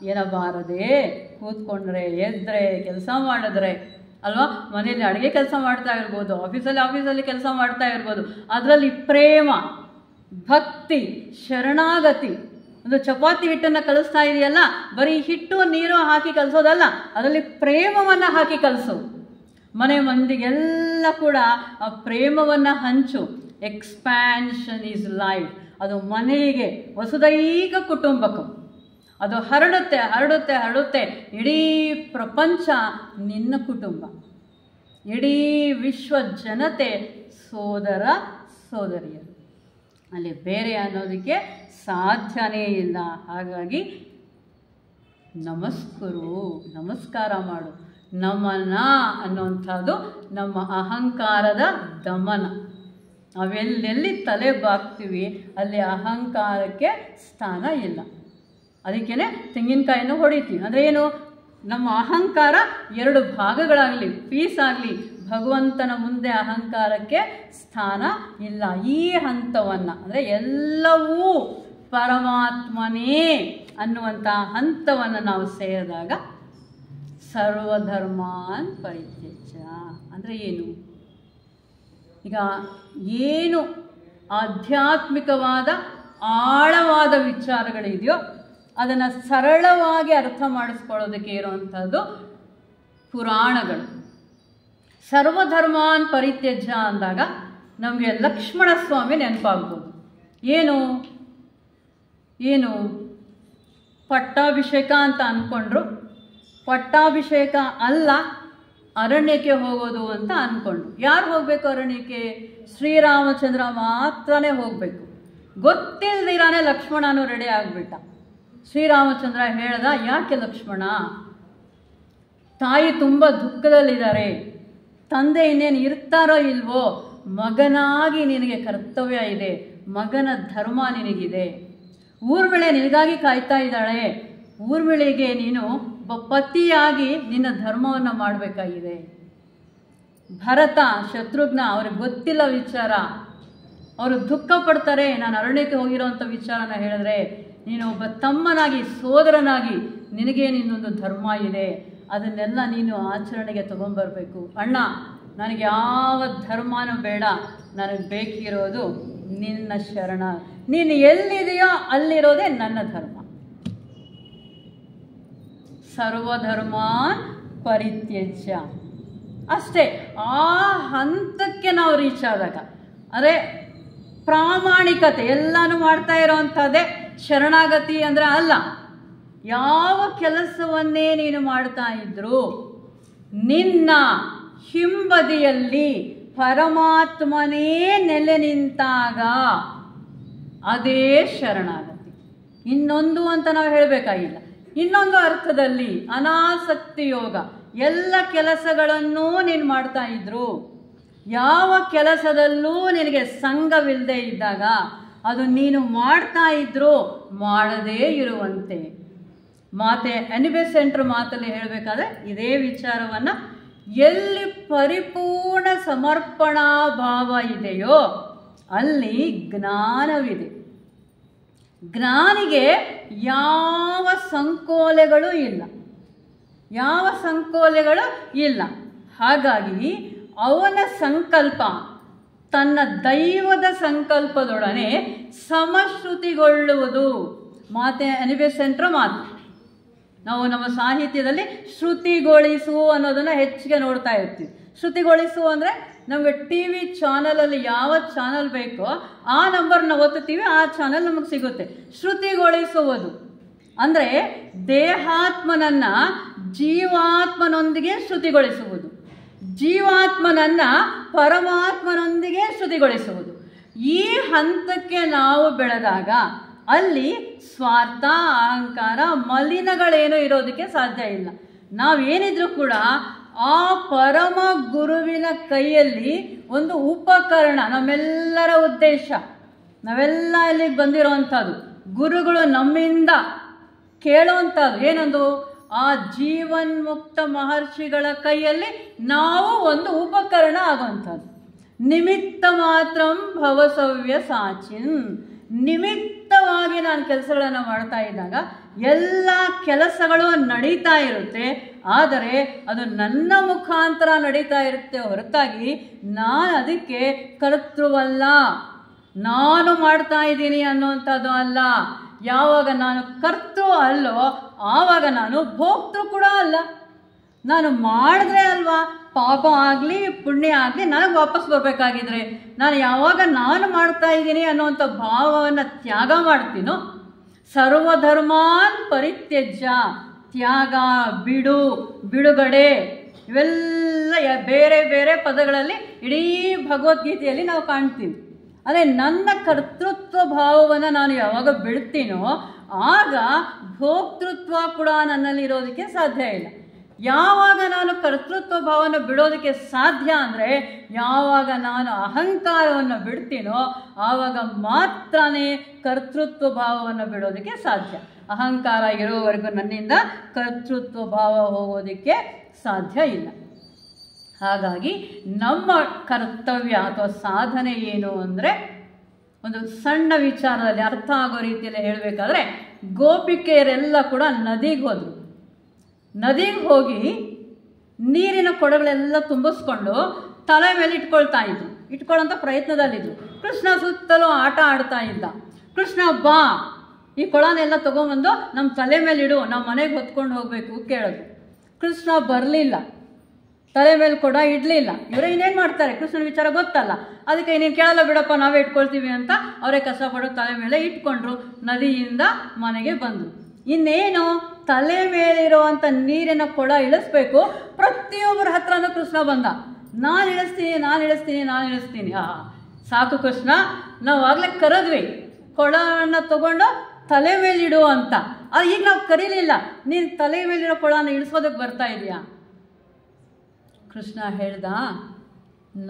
ಏನಬಾರದೆ, ಕೂತ್ಕೊಂಡ್ರೆ ಎದ್ರೆ ಕೆಲಸ ಮಾಡಿದ್ರೆ ಅಲ್ವಾ, ಮನೆಯಲ್ಲಿ ಅಡುಗೆ ಕೆಲಸ ಮಾಡ್ತಾ ಇರ್ಬೋದು, ಆಫೀಸಲ್ಲಿ ಕೆಲಸ ಮಾಡ್ತಾ ಇರ್ಬೋದು, ಅದರಲ್ಲಿ ಪ್ರೇಮ, ಭಕ್ತಿ, ಶರಣಾಗತಿ. ಒಂದು ಚಪಾತಿ ಹಿಟ್ಟನ್ನು ಕಲಿಸ್ತಾ ಇದೆಯಲ್ಲ, ಬರೀ ಹಿಟ್ಟು ನೀರು ಹಾಕಿ ಕಲಿಸೋದಲ್ಲ, ಅದರಲ್ಲಿ ಪ್ರೇಮವನ್ನು ಹಾಕಿ ಕಲಿಸು. ಮನೆ ಮಂದಿಗೆಲ್ಲ ಕೂಡ ಆ ಪ್ರೇಮವನ್ನು ಹಂಚು. Expansion is life. ಅದು ಮನೆಗೆ ವಸುದೈಕ ಕುಟುಂಬಕಂ. ಅದು ಹರಡುತ್ತೆ ಹರಡುತ್ತೆ ಹರಡುತ್ತೆ. ಇಡೀ ಪ್ರಪಂಚ ನಿನ್ನ ಕುಟುಂಬ, ಇಡೀ ವಿಶ್ವ ಜನತೆ ಸೋದರ ಸೋದರಿಯರು. ಅಲ್ಲಿ ಬೇರೆ ಅನ್ನೋದಕ್ಕೆ ಸಾಧ್ಯನೇ ಇಲ್ಲ. ಹಾಗಾಗಿ ನಮಸ್ಕರು, ನಮಸ್ಕಾರ ಮಾಡು. ನಮನ ಅನ್ನುವಂಥದ್ದು ನಮ್ಮ ಅಹಂಕಾರದ ದಮನ. ನಾವೆಲ್ಲೆಲ್ಲಿ ತಲೆ ಬಾಗ್ತೀವಿ ಅಲ್ಲಿ ಅಹಂಕಾರಕ್ಕೆ ಸ್ಥಾನ ಇಲ್ಲ. ಅದಕ್ಕೇ ತೆಂಗಿನಕಾಯನ್ನು ಹೊಡಿತೀವಿ. ಅಂದರೆ ಏನು, ನಮ್ಮ ಅಹಂಕಾರ ಎರಡು ಭಾಗಗಳಾಗಲಿ, ಪೀಸ್ ಆಗಲಿ, ಭಗವಂತನ ಮುಂದೆ ಅಹಂಕಾರಕ್ಕೆ ಸ್ಥಾನ ಇಲ್ಲ. ಈ ಹಂತವನ್ನು ಅಂದರೆ ಎಲ್ಲವೂ ಪರಮಾತ್ಮನೇ ಅನ್ನುವಂಥ ಹಂತವನ್ನು ನಾವು ಸೇರಿದಾಗ ಸರ್ವಧರ್ಮಾನ್ ಪರಿತ್ಯಜ್ಯ ಅಂದರೆ ಏನು? ಈಗ ಏನು ಆಧ್ಯಾತ್ಮಿಕವಾದ ಆಳವಾದ ವಿಚಾರಗಳಿದೆಯೋ ಅದನ್ನು ಸರಳವಾಗಿ ಅರ್ಥ ಮಾಡಿಸ್ಕೊಳ್ಳೋದಕ್ಕೆ ಇರುವಂಥದ್ದು ಪುರಾಣಗಳು. ಸರ್ವಧರ್ಮಾನ್ ಪರಿತ್ಯಜ್ಯ ಅಂದಾಗ ನಮಗೆ ಲಕ್ಷ್ಮಣ ಸ್ವಾಮಿ ನೆನಪಾಗ್ಬೋದು. ಏನು ಪಟ್ಟಾಭಿಷೇಕ ಅಂತ ಅಂದ್ಕೊಂಡ್ರು. ಪಟ್ಟಾಭಿಷೇಕ ಅಲ್ಲ, ಅರಣ್ಯಕ್ಕೆ ಹೋಗೋದು ಅಂತ ಅಂದ್ಕೊಂಡ್ರು. ಯಾರು ಹೋಗಬೇಕು ಅರಣ್ಯಕ್ಕೆ? ಶ್ರೀರಾಮಚಂದ್ರ ಮಾತ್ರನೇ ಹೋಗಬೇಕು. ಗೊತ್ತಿಲ್ದಿರಾನೆ ಲಕ್ಷ್ಮಣನು ರೆಡಿ ಆಗಿಬಿಟ್ಟ. ಶ್ರೀರಾಮಚಂದ್ರ ಹೇಳ್ದ, ಯಾಕೆ ಲಕ್ಷ್ಮಣ, ತಾಯಿ ತುಂಬ ದುಃಖದಲ್ಲಿದ್ದಾರೆ, ತಂದೆ ಇನ್ನೇನು ಇರ್ತಾರೋ ಇಲ್ವೋ, ಮಗನಾಗಿ ನಿನಗೆ ಕರ್ತವ್ಯ ಇದೆ, ಮಗನ ಧರ್ಮ ನಿನಗಿದೆ. ಊರ್ಮಿಳೆ ನಿನಗಾಗಿ ಕಾಯ್ತಾ ಇದ್ದಾಳೆ. ಊರ್ಮಿಳೆಗೆ ನೀನು ಪತಿಯಾಗಿ ನಿನ್ನ ಧರ್ಮವನ್ನು ಮಾಡಬೇಕಾಗಿದೆ. ಭರತ, ಶತ್ರುಘ್ನ ಅವ್ರಿಗೆ ಗೊತ್ತಿಲ್ಲ ವಿಚಾರ, ಅವರು ದುಃಖ ಪಡ್ತಾರೆ. ನಾನು ಅರಣ್ಯಕ್ಕೆ ಹೋಗಿರೋವಂಥ ವಿಚಾರನ ಹೇಳಿದ್ರೆ, ನೀನು ಒಬ್ಬ ತಮ್ಮನಾಗಿ, ಸೋದರನಾಗಿ ನಿನಗೇನಿನ್ನೊಂದು ಧರ್ಮ ಇದೆ, ಅದನ್ನೆಲ್ಲ ನೀನು ಆಚರಣೆಗೆ ತಗೊಂಬರ್ಬೇಕು. ಅಣ್ಣ, ನನಗೆ ಯಾವ ಧರ್ಮನೂ ಬೇಡ, ನನಗೆ ಬೇಕಿರೋದು ನಿನ್ನ ಶರಣ. ನೀನು ಎಲ್ಲಿದೆಯೋ ಅಲ್ಲಿರೋದೇ ನನ್ನ ಧರ್ಮ. ಸರ್ವಧರ್ಮಾನ್ ಪರಿತ್ಯಜ್ಯ ಅಷ್ಟೇ. ಆ ಹಂತಕ್ಕೆ ನಾವು ರೀಚ್ ಆದಾಗ, ಅಂದರೆ ಪ್ರಾಮಾಣಿಕತೆ ಎಲ್ಲನೂ ಮಾಡ್ತಾ ಇರೋವಂಥದ್ದೇ ಶರಣಾಗತಿ ಅಂದರೆ ಅಲ್ಲ. ಯಾವ ಕೆಲಸವನ್ನೇ ನೀನು ಮಾಡ್ತಾ ಇದ್ರು ನಿನ್ನ ಹಿಂಬದಿಯಲ್ಲಿ ಪರಮಾತ್ಮನೇ ನೆಲೆ ನಿಂತಾಗ ಅದೇ ಶರಣಾಗತಿ. ಇನ್ನೊಂದು ಅಂತ ನಾವು ಹೇಳಬೇಕಾಗಿಲ್ಲ. ಇನ್ನೊಂದು ಅರ್ಥದಲ್ಲಿ ಅನಾಸಕ್ತಿ ಯೋಗ. ಎಲ್ಲ ಕೆಲಸಗಳನ್ನೂ ನೀನು ಮಾಡ್ತಾ ಇದ್ರು, ಯಾವ ಕೆಲಸದಲ್ಲೂ ನಿನಗೆ ಸಂಘವಿಲ್ಲದೆ ಇದ್ದಾಗ ಅದು ನೀನು ಮಾಡ್ತಾ ಇದ್ರು ಮಾಡದೇ ಇರುವಂತೆ. ಮಾತೆ ಅನಿಬೆಸೆಂಟ್ರ ಮಾತಲ್ಲಿ ಹೇಳಬೇಕಾದ್ರೆ ಇದೇ ವಿಚಾರವನ್ನು, ಎಲ್ಲಿ ಪರಿಪೂರ್ಣ ಸಮರ್ಪಣಾ ಭಾವ ಇದೆಯೋ ಅಲ್ಲಿ ಜ್ಞಾನವಿದೆ. ಜ್ಞಾನಿಗೆ ಯಾವ ಸಂಕೋಲೆಗಳು ಇಲ್ಲ, ಯಾವ ಸಂಕೋಲೆಗಳು ಇಲ್ಲ. ಹಾಗಾಗಿ ಅವನ ಸಂಕಲ್ಪ ತನ್ನ ದೈವದ ಸಂಕಲ್ಪದೊಡನೆ ಸಮಶ್ರುತಿಗೊಳ್ಳುವುದು. ಮಾತೆ ಅನಿಬೆಸೆಂಟ್ರ ಮಾತು. ನಾವು ನಮ್ಮ ಸಾಹಿತ್ಯದಲ್ಲಿ ಶ್ರುತಿಗೊಳಿಸು ಅನ್ನೋದನ್ನು ಹೆಚ್ಚಿಗೆ ನೋಡ್ತಾ ಇರ್ತೀವಿ. ಶ್ರುತಿಗೊಳಿಸು ಅಂದರೆ ನಮಗೆ ಟಿ ವಿ ಚಾನಲಲ್ಲಿ ಯಾವ ಚಾನಲ್ ಬೇಕೋ ಆ ನಂಬರ್ನ ಒತ್ತುತ್ತೀವಿ, ಆ ಚಾನಲ್ ನಮಗೆ ಸಿಗುತ್ತೆ. ಶ್ರುತಿಗೊಳಿಸುವುದು ಅಂದರೆ ದೇಹಾತ್ಮನನ್ನು ಜೀವಾತ್ಮನೊಂದಿಗೆ ಶ್ರುತಿಗೊಳಿಸುವುದು, ಜೀವಾತ್ಮನನ್ನು ಪರಮಾತ್ಮನೊಂದಿಗೆ ಶ್ರುತಿಗೊಳಿಸುವುದು. ಈ ಹಂತಕ್ಕೆ ನಾವು ಬೆಳೆದಾಗ ಅಲ್ಲಿ ಸ್ವಾರ್ಥ, ಅಹಂಕಾರ, ಮಲಿನಗಳೇನು ಇರೋದಕ್ಕೆ ಸಾಧ್ಯ ಇಲ್ಲ. ನಾವೇನಿದ್ರೂ ಕೂಡ ಆ ಪರಮ ಗುರುವಿನ ಕೈಯಲ್ಲಿ ಒಂದು ಉಪಕರಣ. ನಮ್ಮೆಲ್ಲರ ಉದ್ದೇಶ, ನಾವೆಲ್ಲ ಇಲ್ಲಿಗೆ ಬಂದಿರೋವಂಥದ್ದು ಗುರುಗಳು ನಮ್ಮಿಂದ ಕೇಳೋವಂಥದ್ದು ಏನೊಂದು, ಆ ಜೀವನ್ಮುಕ್ತ ಮಹರ್ಷಿಗಳ ಕೈಯಲ್ಲಿ ನಾವು ಒಂದು ಉಪಕರಣ ಆಗುವಂಥದ್ದು. ನಿಮಿತ್ತ ಮಾತ್ರಂ ಭವಸವ್ಯ ಸಾಚಿನ್. ನಿಮಿತ್ತವಾಗಿ ನಾನು ಕೆಲಸಗಳನ್ನು ಮಾಡ್ತಾ ಇದ್ದಾಗ ಎಲ್ಲ ಕೆಲಸಗಳು ನಡೀತಾ ಇರುತ್ತೆ, ಆದರೆ ಅದು ನನ್ನ ಮುಖಾಂತರ ನಡೀತಾ ಇರುತ್ತೆ ಹೊರತಾಗಿ ನಾನು ಅದಕ್ಕೆ ಕರ್ತೃವಲ್ಲ, ನಾನು ಮಾಡ್ತಾ ಇದ್ದೀನಿ ಅನ್ನುವಂಥದ್ದು ಅಲ್ಲ. ಯಾವಾಗ ನಾನು ಕರ್ತೃ ಅಲ್ಲೋ ಆವಾಗ ನಾನು ಭೋಕ್ತೃ ಕೂಡ ಅಲ್ಲ. ನಾನು ಮಾಡಿದ್ರೆ ಅಲ್ವಾ ಪಾಪ ಆಗಲಿ ಪುಣ್ಯ ಆಗಲಿ ನನಗೆ ವಾಪಸ್ ಬರಬೇಕಾಗಿದ್ರೆ, ನಾನು ಯಾವಾಗ ನಾನು ಮಾಡ್ತಾ ಇದ್ದೀನಿ ಅನ್ನೋವಂಥ ಭಾವವನ್ನು ತ್ಯಾಗ ಮಾಡ್ತೀನೋ, ಸರ್ವಧರ್ಮಾನ್ ಪರಿತ್ಯಜ್ಯ, ತ್ಯಾಗ, ಬಿಡುಗಡೆ, ಇವೆಲ್ಲ ಬೇರೆ ಬೇರೆ ಪದಗಳಲ್ಲಿ ಇಡೀ ಭಗವದ್ಗೀತೆಯಲ್ಲಿ ನಾವು ಕಾಣ್ತೀವಿ. ಅದೇ ನನ್ನ ಕರ್ತೃತ್ವ ಭಾವವನ್ನು ನಾನು ಯಾವಾಗ ಬಿಡ್ತೀನೋ ಆಗ ಭೋಕ್ತೃತ್ವ ಕೂಡ ನನ್ನಲ್ಲಿ ಇರೋದಕ್ಕೆ ಸಾಧ್ಯ ಇಲ್ಲ. ಯಾವಾಗ ನಾನು ಕರ್ತೃತ್ವ ಭಾವವನ್ನು ಬಿಡೋದಕ್ಕೆ ಸಾಧ್ಯ ಅಂದರೆ ಯಾವಾಗ ನಾನು ಅಹಂಕಾರವನ್ನು ಬಿಡ್ತೀನೋ ಆವಾಗ ಮಾತ್ರನೇ ಕರ್ತೃತ್ವ ಭಾವವನ್ನು ಬಿಡೋದಕ್ಕೆ ಸಾಧ್ಯ. ಅಹಂಕಾರ ಇರೋವರೆಗೂ ನನ್ನಿಂದ ಕರ್ತೃತ್ವ ಭಾವ ಹೋಗೋದಕ್ಕೆ ಸಾಧ್ಯ ಇಲ್ಲ. ಹಾಗಾಗಿ ನಮ್ಮ ಕರ್ತವ್ಯ ಅಥವಾ ಸಾಧನೆ ಏನು ಅಂದರೆ, ಒಂದು ಸಣ್ಣ ವಿಚಾರದಲ್ಲಿ ಅರ್ಥ ಆಗೋ ರೀತಿಯಲ್ಲಿ ಹೇಳಬೇಕಾದ್ರೆ, ಗೋಪಿಕೆಯರೆಲ್ಲ ಕೂಡ ನದಿಗೆ ಹೋದರು. ನದಿಗೆ ಹೋಗಿ ನೀರಿನ ಕೊಡಗಳೆಲ್ಲ ತುಂಬಿಸ್ಕೊಂಡು ತಲೆ ಮೇಲೆ ಇಟ್ಕೊಳ್ಳೋಂಥ ಪ್ರಯತ್ನದಲ್ಲಿದ್ದರು. ಕೃಷ್ಣ ಸುತ್ತಲೂ ಆಟ ಆಡ್ತಾ ಇದ್ದ. ಕೃಷ್ಣ ಬಾ, ಈ ಕೊಳನೆಲ್ಲ ತೊಗೊಂಬಂದು ನಮ್ಮ ತಲೆ ಮೇಲೆ ಇಡು, ನಾವು ಮನೆಗೆ ಹೊತ್ಕೊಂಡು ಹೋಗಬೇಕು ಕೇಳೋದು. ಕೃಷ್ಣ ಬರಲಿಲ್ಲ, ತಲೆ ಮೇಲೆ ಕೊಡ ಇಡಲಿಲ್ಲ. ಇವರೇ ಇನ್ನೇನು ಮಾಡ್ತಾರೆ, ಕೃಷ್ಣನ ವಿಚಾರ ಗೊತ್ತಲ್ಲ, ಅದಕ್ಕೆ ಇನ್ನೇನು ಕೇಳಲ್ಲ ಬಿಡಪ್ಪ ನಾವೇ ಇಟ್ಕೊಳ್ತೀವಿ ಅಂತ ಅವರೇ ಕಷ್ಟಪಡೋ ತಲೆ ಮೇಲೆ ಇಟ್ಕೊಂಡ್ರು. ನದಿಯಿಂದ ಮನೆಗೆ ಬಂದರು. ಇನ್ನೇನು ತಲೆ ಮೇಲಿರುವಂಥ ನೀರಿನ ಕೊಡ ಇಳಿಸ್ಬೇಕು, ಪ್ರತಿಯೊಬ್ಬರ ಹತ್ರನೂ ಕೃಷ್ಣ ಬಂದ. ನಾನು ಇಳಿಸ್ತೀನಿ. ಸಾಕು ಕೃಷ್ಣ, ನಾವು ಆಗಲೇ ಕರೆದ್ವಿ ಕೊಳವನ್ನು ತಗೊಂಡು ತಲೆ ಮೇಲಿಡು ಅಂತ. ಈಗ ನಾವು ಕರೀಲಿಲ್ಲ, ನೀನು ತಲೆ ಮೇಲಿರೋ ಕೊಳನ ಇಳಿಸೋದಕ್ಕೆ ಬರ್ತಾ ಇದೆಯಾ? ಕೃಷ್ಣ ಹೇಳ್ದ,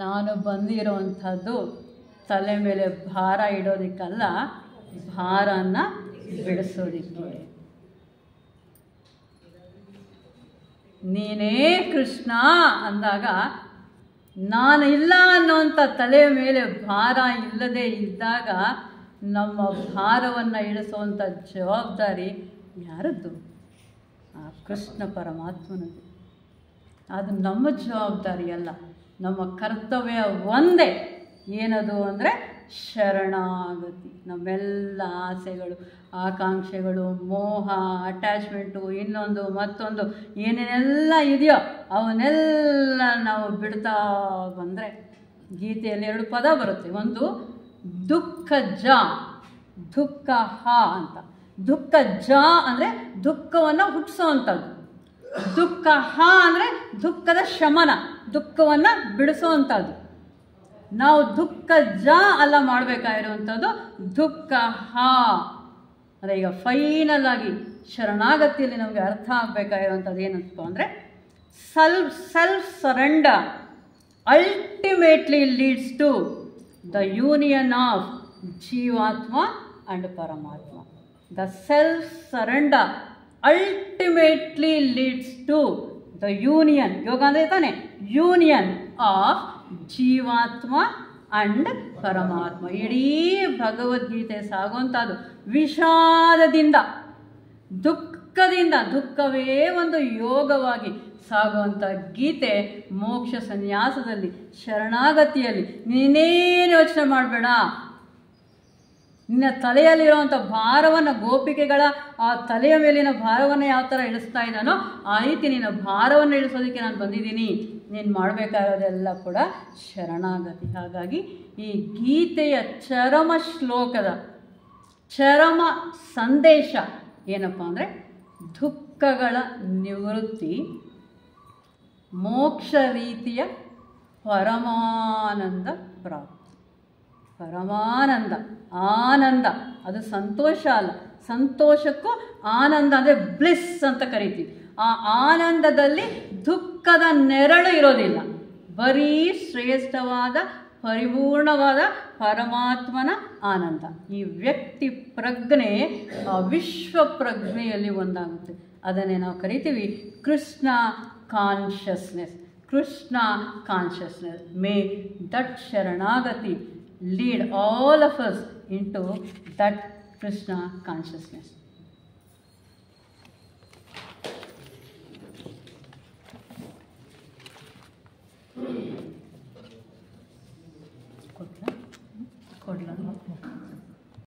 ನಾನು ಬಂದಿರೋವಂಥದ್ದು ತಲೆ ಮೇಲೆ ಭಾರ ಇಡೋದಕ್ಕಲ್ಲ, ಭಾರನ ಬಿಡಿಸೋದಕ್ಕೆ. ನೀನೇ ಕೃಷ್ಣ ಅಂದಾಗ ನಾನು ಇಲ್ಲ ಅನ್ನೋಂಥ ತಲೆಯ ಮೇಲೆ ಭಾರ ಇಲ್ಲದೆ ಇದ್ದಾಗ ನಮ್ಮ ಭಾರವನ್ನು ಇಳಿಸುವಂಥ ಜವಾಬ್ದಾರಿ ಯಾರದ್ದು? ಆ ಕೃಷ್ಣ ಪರಮಾತ್ಮನದು. ಅದು ನಮ್ಮ ಜವಾಬ್ದಾರಿ ಅಲ್ಲ, ನಮ್ಮ ಕರ್ತವ್ಯ ಒಂದೇ. ಏನದು ಅಂದರೆ ಶರಣಾಗತಿ. ನಮ್ಮೆಲ್ಲ ಆಸೆಗಳು, ಆಕಾಂಕ್ಷೆಗಳು, ಮೋಹ, ಅಟ್ಯಾಚ್ಮೆಂಟು, ಇನ್ನೊಂದು ಮತ್ತೊಂದು ಏನೇನೆಲ್ಲ ಇದೆಯೋ ಅವನ್ನೆಲ್ಲ ನಾವು ಬಿಡ್ತಾ ಬಂದರೆ, ಗೀತೆಯಲ್ಲಿ 2 ಪದ ಬರುತ್ತೆ. ಒಂದು ದುಃಖಜ, ದುಃಖ ಅಂತ. ದುಃಖಜ ಅಂದರೆ ದುಃಖವನ್ನು ಹುಟ್ಟಿಸೋವಂಥದ್ದು. ದುಃಖ ಅಂದರೆ ದುಃಖದ ಶಮನ, ದುಃಖವನ್ನು ಬಿಡಿಸೋವಂಥದ್ದು. ನಾವು ದುಃಖಜ ಅಲ್ಲ ಮಾಡಬೇಕಾಗಿರುವಂಥದ್ದು ದುಃಖ. ಅದೇ ಈಗ ಫೈನಲ್ ಆಗಿ ಶರಣಾಗತಿಯಲ್ಲಿ ನಮಗೆ ಅರ್ಥ ಆಗಬೇಕಾಗಿರುವಂಥದ್ದು ಏನಂತ ಅಂದರೆ, self surrender ultimately leads to the union of jivatma and paramatma. The self surrender ultimately leads to the union. Yoga ಅಂದರೆ ತಾನೆ ಯೂನಿಯನ್ ಆಫ್ ಜೀವಾತ್ಮ ಆ್ಯಂಡ್ ಪರಮಾತ್ಮ. ಇಡೀ ಭಗವದ್ಗೀತೆ ಸಾಗುವಂಥದ್ದು ವಿಷಾದದಿಂದ, ದುಃಖದಿಂದ, ದುಃಖವೇ ಒಂದು ಯೋಗವಾಗಿ ಸಾಗುವಂಥ ಗೀತೆ. ಮೋಕ್ಷ ಸನ್ಯಾಸದಲ್ಲಿ, ಶರಣಾಗತಿಯಲ್ಲಿ ನೀನೇನು ಯೋಚನೆ ಮಾಡಬೇಡ. ನಿನ್ನ ತಲೆಯಲ್ಲಿರುವಂಥ ಭಾರವನ್ನು, ಗೋಪಿಕೆಗಳ ಆ ತಲೆಯ ಮೇಲಿನ ಭಾರವನ್ನು ಯಾವ ಥರ ಇಳಿಸ್ತಾ ಇದ್ದಾನೋ ಆ ರೀತಿ ನಿನ್ನ ಭಾರವನ್ನು ಇಳಿಸೋದಕ್ಕೆ ನಾನು ಬಂದಿದ್ದೀನಿ. ನೀನು ಮಾಡಬೇಕಾಗಿರೋದೆಲ್ಲ ಕೂಡ ಶರಣಾಗತಿ. ಹಾಗಾಗಿ ಈ ಗೀತೆಯ ಚರಮ ಶ್ಲೋಕದ ಚರಮ ಸಂದೇಶ ಏನಪ್ಪ ಅಂದರೆ ದುಃಖಗಳ ನಿವೃತ್ತಿ, ಮೋಕ್ಷ ರೀತಿಯ ಪರಮಾನಂದ ಪ್ರಾಪ್ತಿ. ಪರಮಾನಂದ, ಆನಂದ, ಅದು ಸಂತೋಷ ಅಲ್ಲ, ಸಂತೋಷಕ್ಕೂ ಆನಂದ ಅಂದರೆ ಬ್ಲಿಸ್ ಅಂತ ಕರಿತೀವಿ. ಆ ಆನಂದದಲ್ಲಿ ದುಃಖದ ನೆರಳು ಇರೋದಿಲ್ಲ, ಬರೀ ಶ್ರೇಷ್ಠವಾದ ಪರಿಪೂರ್ಣವಾದ ಪರಮಾತ್ಮನ ಆನಂದ. ಈ ವ್ಯಕ್ತಿ ಪ್ರಜ್ಞೆ ಆ ವಿಶ್ವ ಪ್ರಜ್ಞೆಯಲ್ಲಿ ಒಂದಾಗುತ್ತೆ. ಅದನ್ನೇ ನಾವು ಕರಿತೀವಿ Krishna consciousness. Krishna consciousness. May that ಶರಣಾಗತಿ lead all of us into that Krishna consciousness.